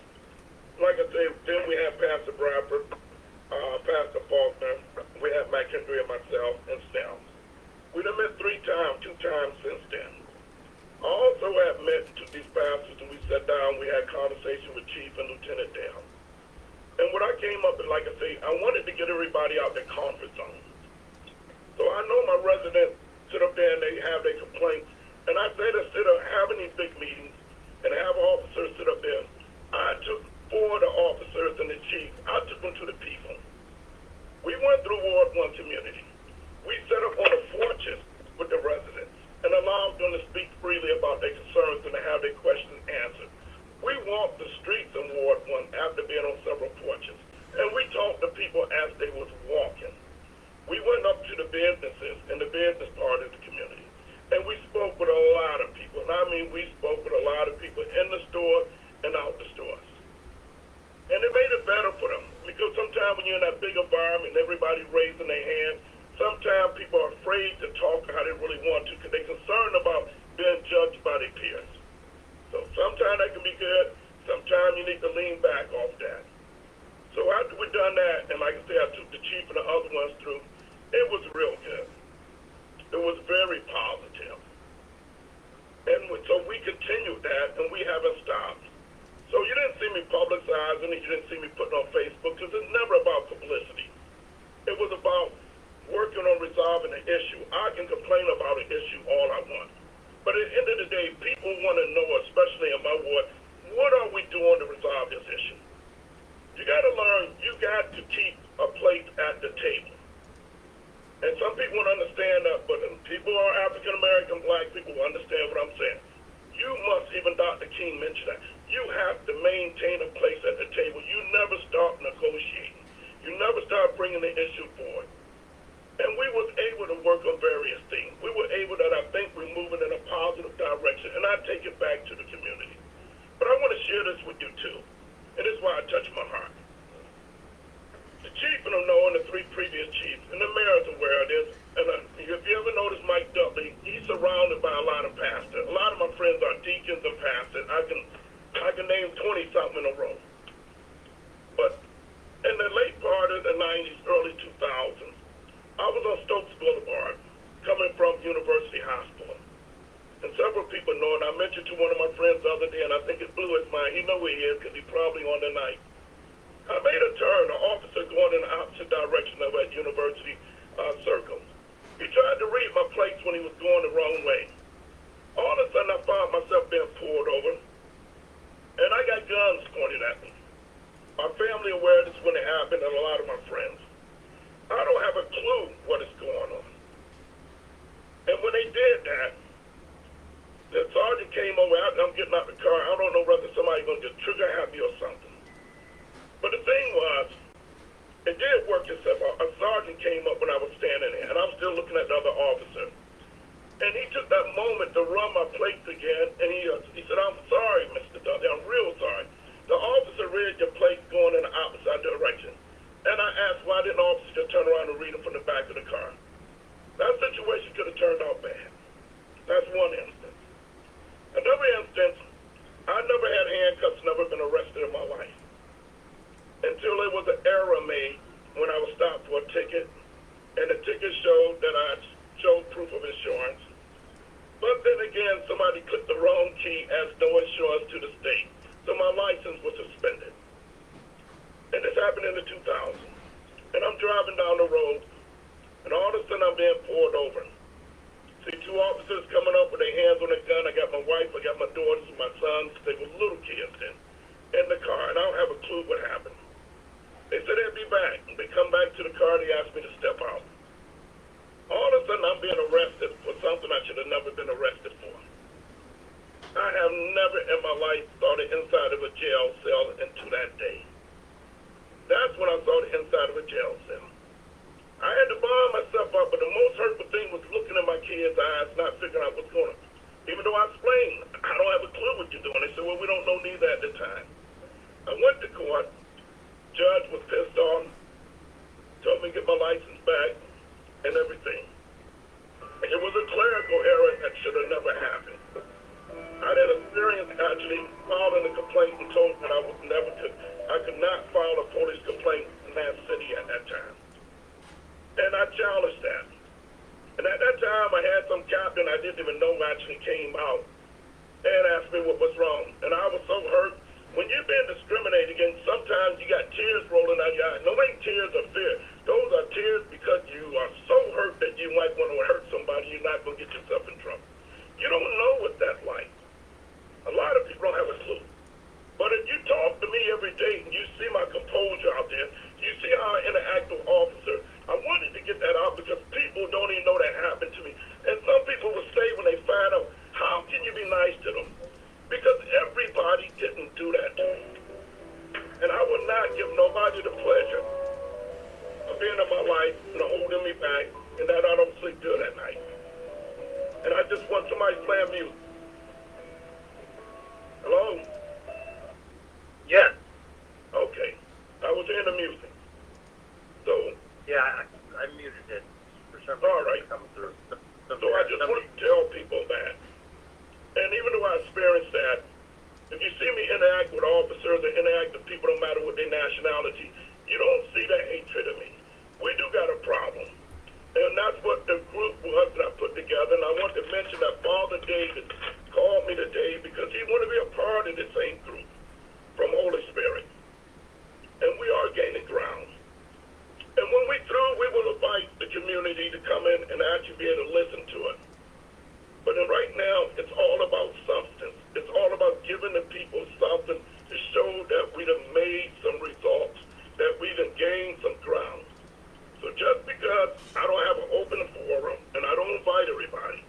Like I said, then we had Pastor Bradford, Pastor Faulkner, we had McHenry and myself, and Snell. We done met 3 times, 2 times since then. Also, also have met and took these pastors and we sat down, we had conversation with Chief and Lieutenant Dale. And what I came up with, like I say, I wanted to get everybody out their comfort zone. So I know my residents sit up there and they have their complaints. And I said instead of having these big meetings and have officers sit up there, I took 4 of the officers and the chief, I took them to the people. We went through Ward 1 community. We set up on the porches with the residents and allowed them to speak freely about their concerns and to have their questions answered. We walked the streets in Ward 1 after being on several porches, and we talked to people as they was walking. We went up to the businesses and the business part of the community, and we spoke with a lot of people. And I mean, we spoke with a lot of people in the store and out the stores. And it made it better for them, because sometimes when you're in that big environment and everybody raising their hand, sometimes people are afraid to talk how they really want to because they're concerned about being judged by their peers. So sometimes that can be good. Sometimes you need to lean back off that. So after we done that, and like I said, I took the chief and the other ones through, it was real good. It was very positive. And so we continued that, and we haven't stopped. So you didn't see me publicizing it. You didn't see me putting on Facebook, because it's never about publicity. It was about working on resolving an issue. I can complain about an issue all I want. But at the end of the day, people want to know, especially in my ward, what are we doing to resolve this issue? You got to learn, you got to keep a place at the table. And some people don't understand that, but people are African American, black people who understand what I'm saying. You must, even Dr. King mentioned that, you have to maintain a place at the table. You never start negotiating. You never start bringing the issue forward. And we was able to work on various things. We were able that I think we're moving in a positive direction, and I take it back to the community. But I want to share this with you too, and this is why I touch my heart. The chief and I know, and the 3 previous chiefs, and the mayor's aware of this, and if you ever notice Mike Dudley, he's surrounded by a lot of pastors. A lot of my friends are deacons and pastors. I can name 20-something in a row. But in the late part of the 90s, early 2000s, I was on Stokes Boulevard, coming from University Hospital. And several people know, and I mentioned to one of my friends the other day, and I think it blew his mind. He know where he is because he's probably on the night. I made a turn, an officer going in the opposite direction of that University Circle. He tried to read my plates when he was going the wrong way. All of a sudden, I found myself being pulled over, and I got guns pointed at me. My family aware this when it happened, and a lot of my friends. I don't have a clue what is going on. And when they did that, the sergeant came over. I'm getting out the car. I don't know whether somebody's going to get trigger happy or something. But the thing was, it did work itself out. A sergeant came up when I was standing there, and I'm still looking at the other officer. And he took that moment to run my plates again, and he said, "I'm sorry, Mr. Dudley. I'm real sorry. The officer read your plates going in the opposite direction." And I asked, why didn't the officer just turn around and read them from the back of the car? That situation could have turned out bad. That's one instance. Another instance, I never had handcuffs, never been arrested in my life. Until there was an error made when I was stopped for a ticket, and the ticket showed that I showed proof of insurance. But then again, somebody clicked the wrong key as no insurance to the state. So my license was suspended. And this happened in the 2000s. And I'm driving down the road, and all of a sudden I'm being pulled over. See 2 officers coming up with their hands on a gun. I got my wife, I got my daughters, and my sons. They were little kids in the car, and I don't have a clue what happened. They said they'd be back. They come back to the car, they asked me to step out. All of a sudden I'm being arrested for something I should have never been arrested for. I have never in my life thought the inside of a jail cell until that day. That's when I saw the inside of a jail cell. I had to bond myself up, but the most hurtful thing was looking in my kids' eyes, not figuring out what's going on. Even though I explained, I don't have a clue what you're doing. They said, well, we don't know neither at the time. I went to court. Judge was pissed off, told me to get my license back and everything. It was a clerical error that should have never happened. I had experienced actually filing a complaint and told that I could not file a police complaint in that city at that time. And I challenged that. And at that time, I had some captain I didn't even know actually came out and asked me what was wrong. And I was so hurt. When you're being discriminated against, sometimes you got tears rolling out your eyes. No ain't tears of fear. Those are tears because you are so hurt that you might want to hurt somebody. You're not going to get yourself in trouble. You don't know what that's like. A lot of people don't have a clue. But if you talk to me every day and you see my composure out there, you see how I interact with officers, I wanted to get that out because people don't even know that happened to me. And some people will say when they find out, how can you be nice to them? Because everybody didn't do that to me. And I would not give nobody the pleasure of being in my life and holding me back and that I don't sleep good at night. And I just want somebody playing music. Hello? Yes. Okay. I was hearing the music. So, Yeah, I muted it for some All reason. right. Coming through. so I just want to tell people that. And even though I experienced that, if you see me interact with officers or interact with people, no matter what their nationality, you don't see that hatred in me. We do got a problem. And that's what the group was that I put together. And I want to mention that Father David called me today because he wanted to be a part of the same group from Holy Spirit. And we are gaining ground. And when we're through, we will invite the community to come in and actually be able to listen to it. But right now, it's all about substance. It's all about giving the people something to show that we have made some results, that we have gained some ground. So just because I don't have an open forum and I don't invite everybody,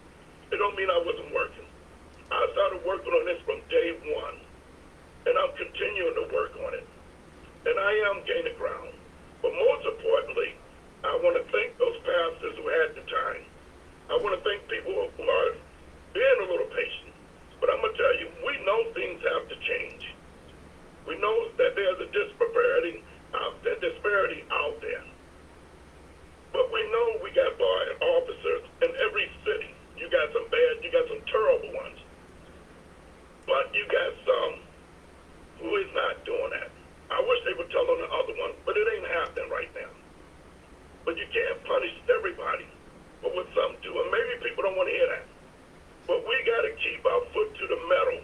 it don't mean I wasn't working. I started working on this from day one, and I'm continuing to work on it. And I am gaining ground. But most importantly, I want to thank those pastors who had the time. I want to thank people who are being a little patient. But I'm going to tell you, we know things have to change. We know that there's a disparity out there. But we know we got officers in every city. You got some bad, you got some terrible ones. But you got some who is not doing that. I wish they would tell on the other one, but it ain't happening right now. But you can't punish everybody for what some do, and maybe people don't want to hear that. But we got to keep our foot to the metal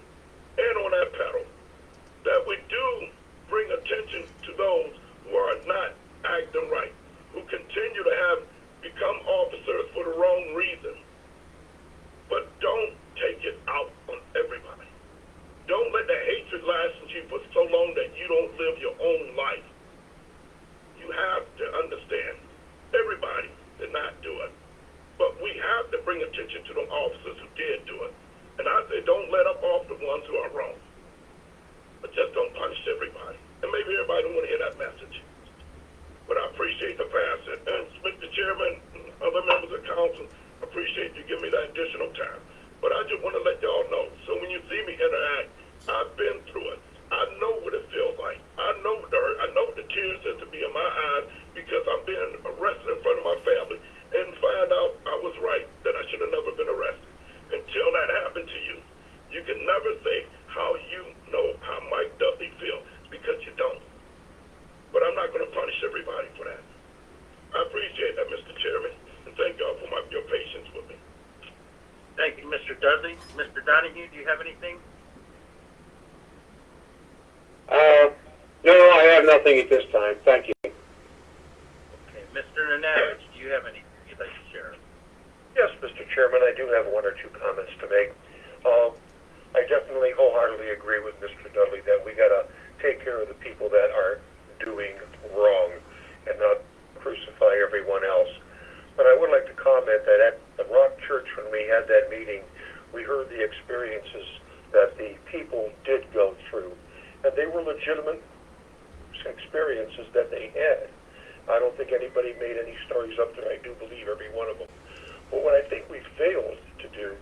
and on that pedal, that we do bring attention to those who are not acting right, who continue to become officers for the wrong reason. But don't take it out on everybody. Don't let the hatred last in you for so long that you don't live your own life. You have to understand, everybody did not do it. But we have to bring attention to the officers who did do it. And I say don't let up off the ones who are wrong. But just don't punish everybody. And maybe everybody don't want to hear that message. But I appreciate the pastor. And Mr. Chairman, and other members of council, appreciate you giving me that additional time. But I just want to let y'all know, so when you see me interact, I've been through it. I know what it feels like. I know the hurt. I know the tears that to be in my eyes because I'm being arrested in front of my family and find out I was right, that I should have never been arrested. Until that happened to you, you can never say how you know how Mike Dudley feels because you don't. But I'm not going to punish everybody for that. I appreciate that, Mr. Chairman, and thank y'all for your patience with me. Thank you, Mr. Dudley. Mr. Donahue, do you have anything? No, I have nothing at this time. Thank you. Okay, Mr. Nanavich, do you have anything you'd like to share? Yes, Mr. Chairman, I do have one or two comments to make. I definitely wholeheartedly agree with Mr. Dudley that we got to take care of the people that are doing wrong and not crucify everyone else. But I would like to comment that at the Rock Church, when we had that meeting, we heard the experiences that the people did go through, and they were legitimate experiences that they had. I don't think anybody made any stories up there. I do believe every one of them. But what I think we failed to do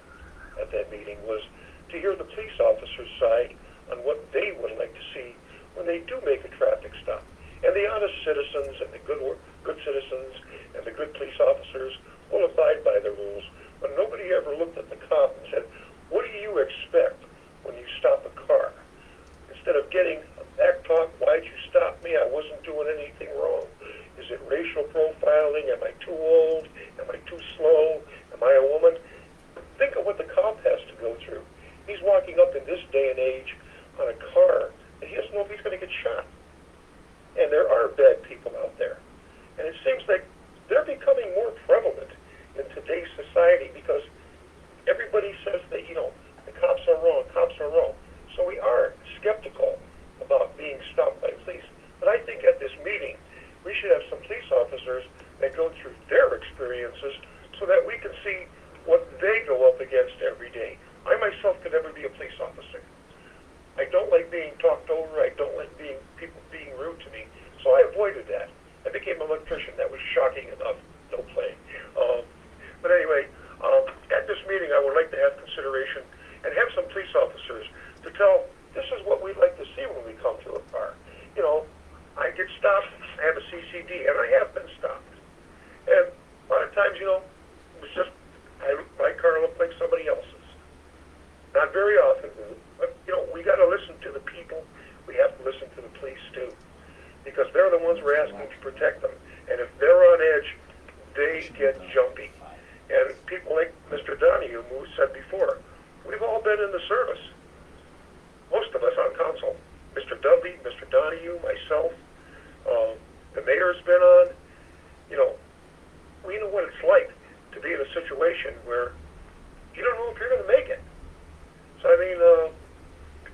at that meeting was to hear the police officers' side on what they would like to see when they do make a traffic stop. And the honest citizens and the good citizens and the good police officers will abide by the rules. But nobody ever looked at the cop and said, what do you expect when you stop a car? Instead of getting a back talk, why'd you stop me? I wasn't doing anything wrong. Is it racial profiling? Am I too old? Am I too slow? Am I a woman? Think of what the cop has to go through. He's walking up in this day and age on a car and he doesn't know if he's going to get shot. And there are bad people out there. And it seems like they're becoming more prevalent in today's society because everybody says that, you know, the cops are wrong, cops are wrong. So we are skeptical about being stopped by police. But I think at this meeting, we should have some police officers that go through their experiences so that we can see what they go up against every day. I myself could never be a police officer. I don't like being talked over. I don't like people being rude to me. So I avoided that. I became an electrician. That was shocking enough. No play. But anyway, at this meeting, I would like to have consideration and have some police officers to tell, this is what we'd like to see when we come to a car. You know, I get stopped, I have a CCD, and I have been stopped. And a lot of times, you know, it's just, my car looked like somebody else's. Not very often, but, you know, we got to listen to the people. We have to listen to the police, too, because they're the ones we're asking to protect them. And if they're on edge, they get jumpy. And people like Mr. Donahue, who said before, we've all been in the service. Most of us on council. Mr. Dudley, Mr. Donahue, myself, the mayor's been on. You know, we know what it's like to be in a situation where you don't know if you're going to make it. So, I mean,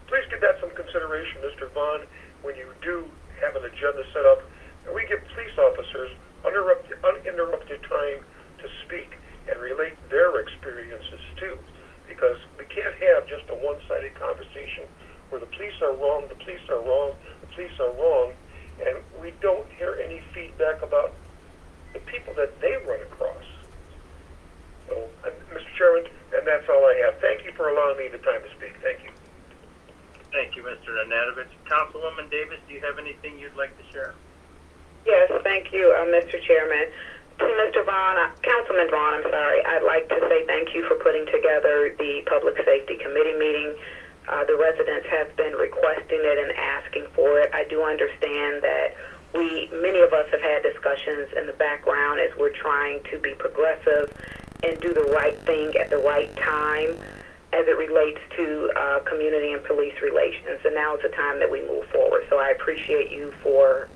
please give that some consideration, Mr. Vaughn, when you do have an agenda set up, and we give police officers uninterrupted time to speak and relate their experiences, too. Because we can't have just a one-sided conversation where the police are wrong, the police are wrong, the police are wrong, and we don't hear any feedback about the people that they run across. So, Mr. Chairman, and that's all I have. Thank you for allowing me the time to speak. Thank you. Thank you, Mr. Nanadovich. Councilwoman Davis, do you have anything you'd like to share? Yes, thank you, Mr. Chairman. To Mr. Vaughn, Councilman Vaughn, I'm sorry, I'd like to say thank you for putting together the Public Safety Committee meeting. The residents have been requesting it and asking for it. I do understand that many of us have had discussions in the background as we're trying to be progressive and do the right thing at the right time as it relates to community and police relations. And now is the time that we move forward. So I appreciate you for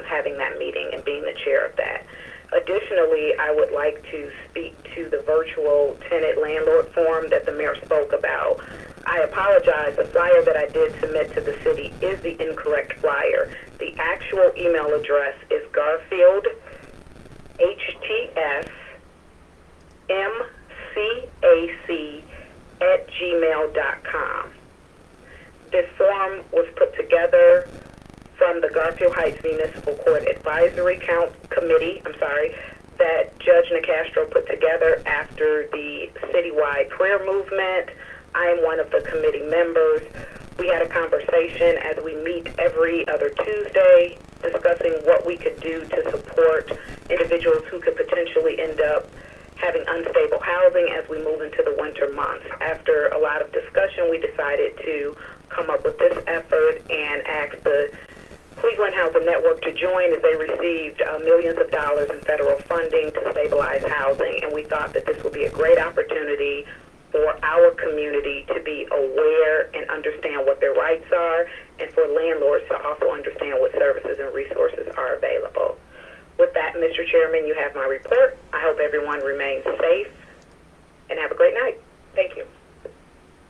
having that meeting and being the chair of that. Additionally, I would like to speak to the virtual tenant landlord forum that the mayor spoke about. I apologize, the flyer that I did submit to the city is the incorrect flyer. The actual email address is garfieldhtsmcac@gmail.com. This forum was put together from the Garfield Heights Municipal Court Advisory Committee, that Judge Nicastro put together after the citywide prayer movement. I am one of the committee members. We had a conversation as we meet every other Tuesday discussing what we could do to support individuals who could potentially end up having unstable housing as we move into the winter months. After a lot of discussion, we decided to come up with this effort and ask the Cleveland Housing Network to join as they received millions of dollars in federal funding to stabilize housing. And we thought that this would be a great opportunity for our community to be aware and understand what their rights are, and for landlords to also understand what services and resources are available. With that, Mr. Chairman, you have my report. I hope everyone remains safe and have a great night. Thank you.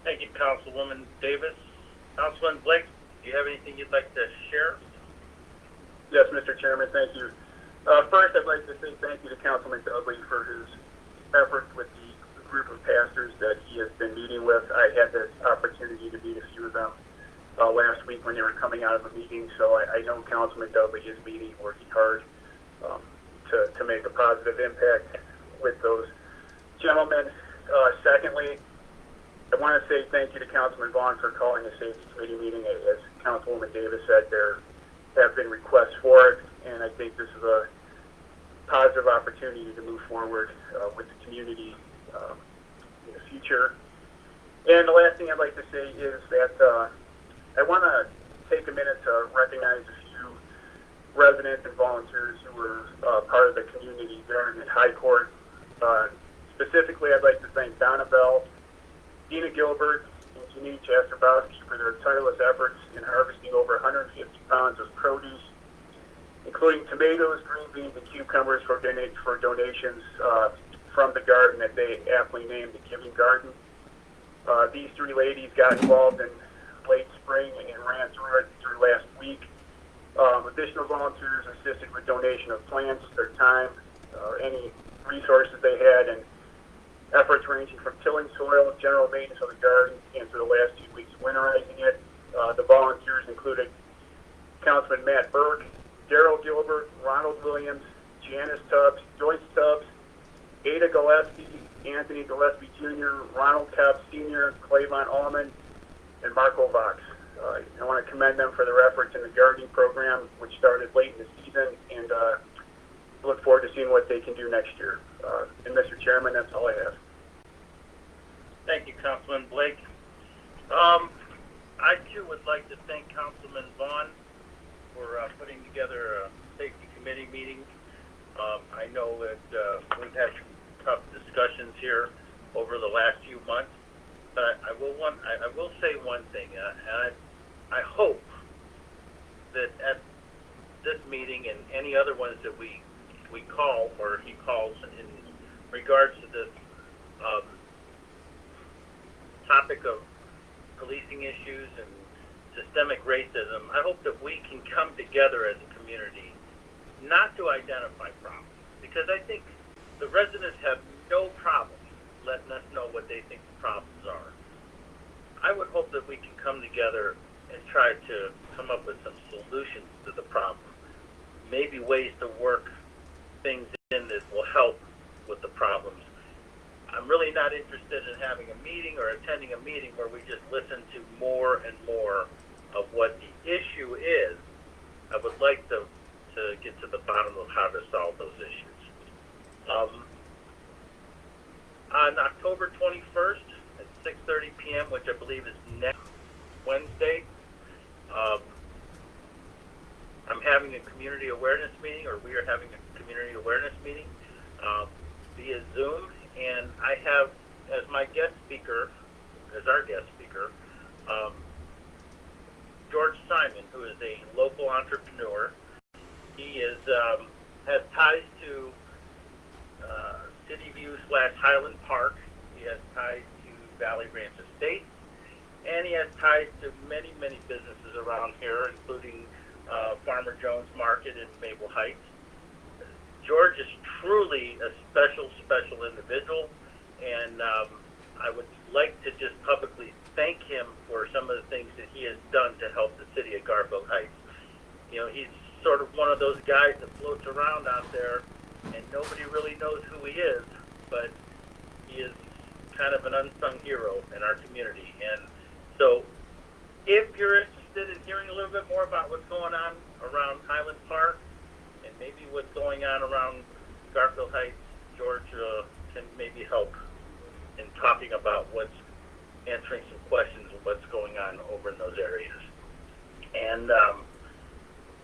Thank you, Councilwoman Davis. Councilman Blake, do you have anything you'd like to share? Yes, Mr. Chairman, thank you. First, I'd like to say thank you to Councilman Dudley for his efforts with the group of pastors that he has been meeting with. I had the opportunity to meet a few of them last week when they were coming out of a meeting, so I know Councilman Dudley is meeting, working hard to make a positive impact with those gentlemen. Secondly, I want to say thank you to Councilman Vaughn for calling the Safety Committee meeting. As Councilwoman Davis said, there have been requests for it, and I think this is a positive opportunity to move forward with the community in the future. And the last thing I'd like to say is that I want to take a minute to recognize a few residents and volunteers who were part of the community there in High Court. Specifically, I'd like to thank Donna Bell, Dina Gilbert, and Janine Jastrabowski for their tireless efforts in harvesting over 150 pounds of produce, including tomatoes, green beans, and cucumbers for donations from the garden that they aptly named the Giving Garden. These three ladies got involved in late spring and ran through it through last week. Additional volunteers assisted with donation of plants, their time, any resources they had, and efforts ranging from tilling soil, general maintenance of the garden, and for the last 2 weeks winterizing it. The volunteers included Councilman Matt Burke, Daryl Gilbert, Ronald Williams, Janice Tubbs, Joyce Tubbs, Ada Gillespie, Anthony Gillespie Jr., Ronald Tubbs Sr., Clavon Allman, and Marco Vox. I want to commend them for their efforts in the gardening program, which started late in the season, and look forward to seeing what they can do next year. And Mr. Chairman, that's all I have. Thank you, Councilman Blake. I too would like to thank Councilman Vaughn for putting together a safety committee meeting. I know that we've had some tough discussions here over the last few months, but I will say one thing, and I hope that at this meeting and any other ones that we call or he calls in regards to this topic of policing issues and systemic racism, I hope that we can come together as a community not to identify problems, because I think the residents have no problem letting us know what they think the problems are. I would hope that we can come together and try to come up with some solutions to the problem, maybe ways to work things in that will help with the problems. I'm really not interested in having a meeting or attending a meeting where we just listen to more and more of what the issue is. I would like to get to the bottom of how to solve those issues. On October 21st at 6:30 p.m., which I believe is next Wednesday, I'm having a community awareness meeting, or we are having a community awareness meeting via Zoom, and I have as my guest speaker, George Simon, who is a local entrepreneur. He has ties to City View / Highland Park. He has ties to Valley Ranch Estates, and he has ties to many, many businesses around here, including Farmer Jones Market in Maple Heights. George is truly a special individual, and I would like to just publicly thank him for some of the things that he has done to help the city of Garfield Heights. You know, he's sort of one of those guys that floats around out there, and nobody really knows who he is, but he is kind of an unsung hero in our community. And so if you're interested in hearing a little bit more about what's going on around Highland Park and maybe what's going on around Garfield Heights, George can maybe help in talking about answering some questions of what's going on over in those areas. And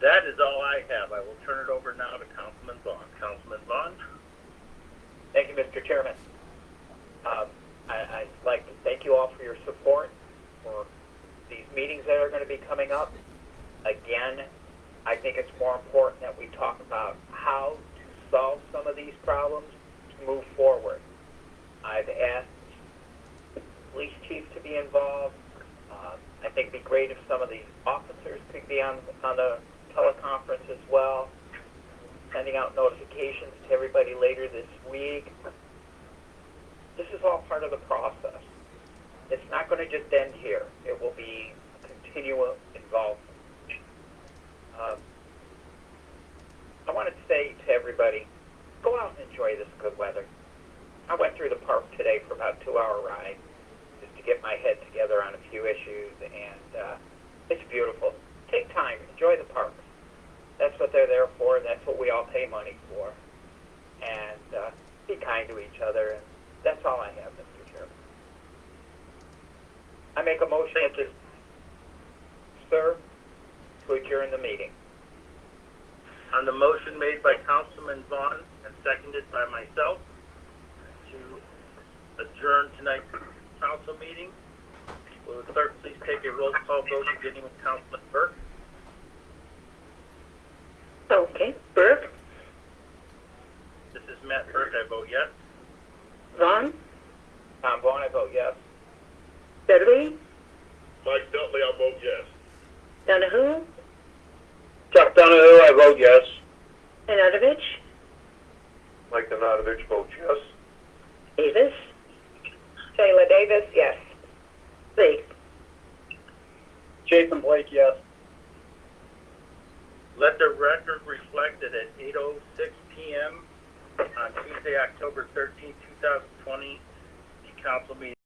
that is all I have. I will turn it over now to Councilman Vaughn. Councilman Vaughn? Thank you, Mr. Chairman. I'd like to thank you all for your support for these meetings that are going to be coming up. Again, I think it's more important that we talk about how to solve some of these problems to move forward. I've asked the police chief to be involved. I think it'd be great if some of these officers could be on the teleconference as well, sending out notifications to everybody later this week. This is all part of the process. It's not going to just end here. It will be continual involvement. I wanted to say to everybody, go out and enjoy this good weather. I went through the park today for about a 2-hour ride just to get my head together on a few issues, and it's beautiful. Take time, enjoy the parks. That's what they're there for, and that's what we all pay money for. And be kind to each other, and that's all I have, Mr. Chairman. I make a motion to adjourn the meeting. On the motion made by Councilman Vaughn and seconded by myself to adjourn tonight's council meeting, will the take a roll call vote beginning with Councilman Burke. Okay, Burke, This is Matt Burke. I vote yes. Vaughn, Tom Vaughn, I vote yes. Dudley, Mike Dudley, I vote yes. Donahue, Chuck Donahue, I vote yes. Nanadovich, Mike Donadovich votes yes. Davis, Shayla Davis, yes. Blake. Jason Blake, yes. Let the record reflect that at 8:06 p.m. on Tuesday, October 13, 2020, the council meeting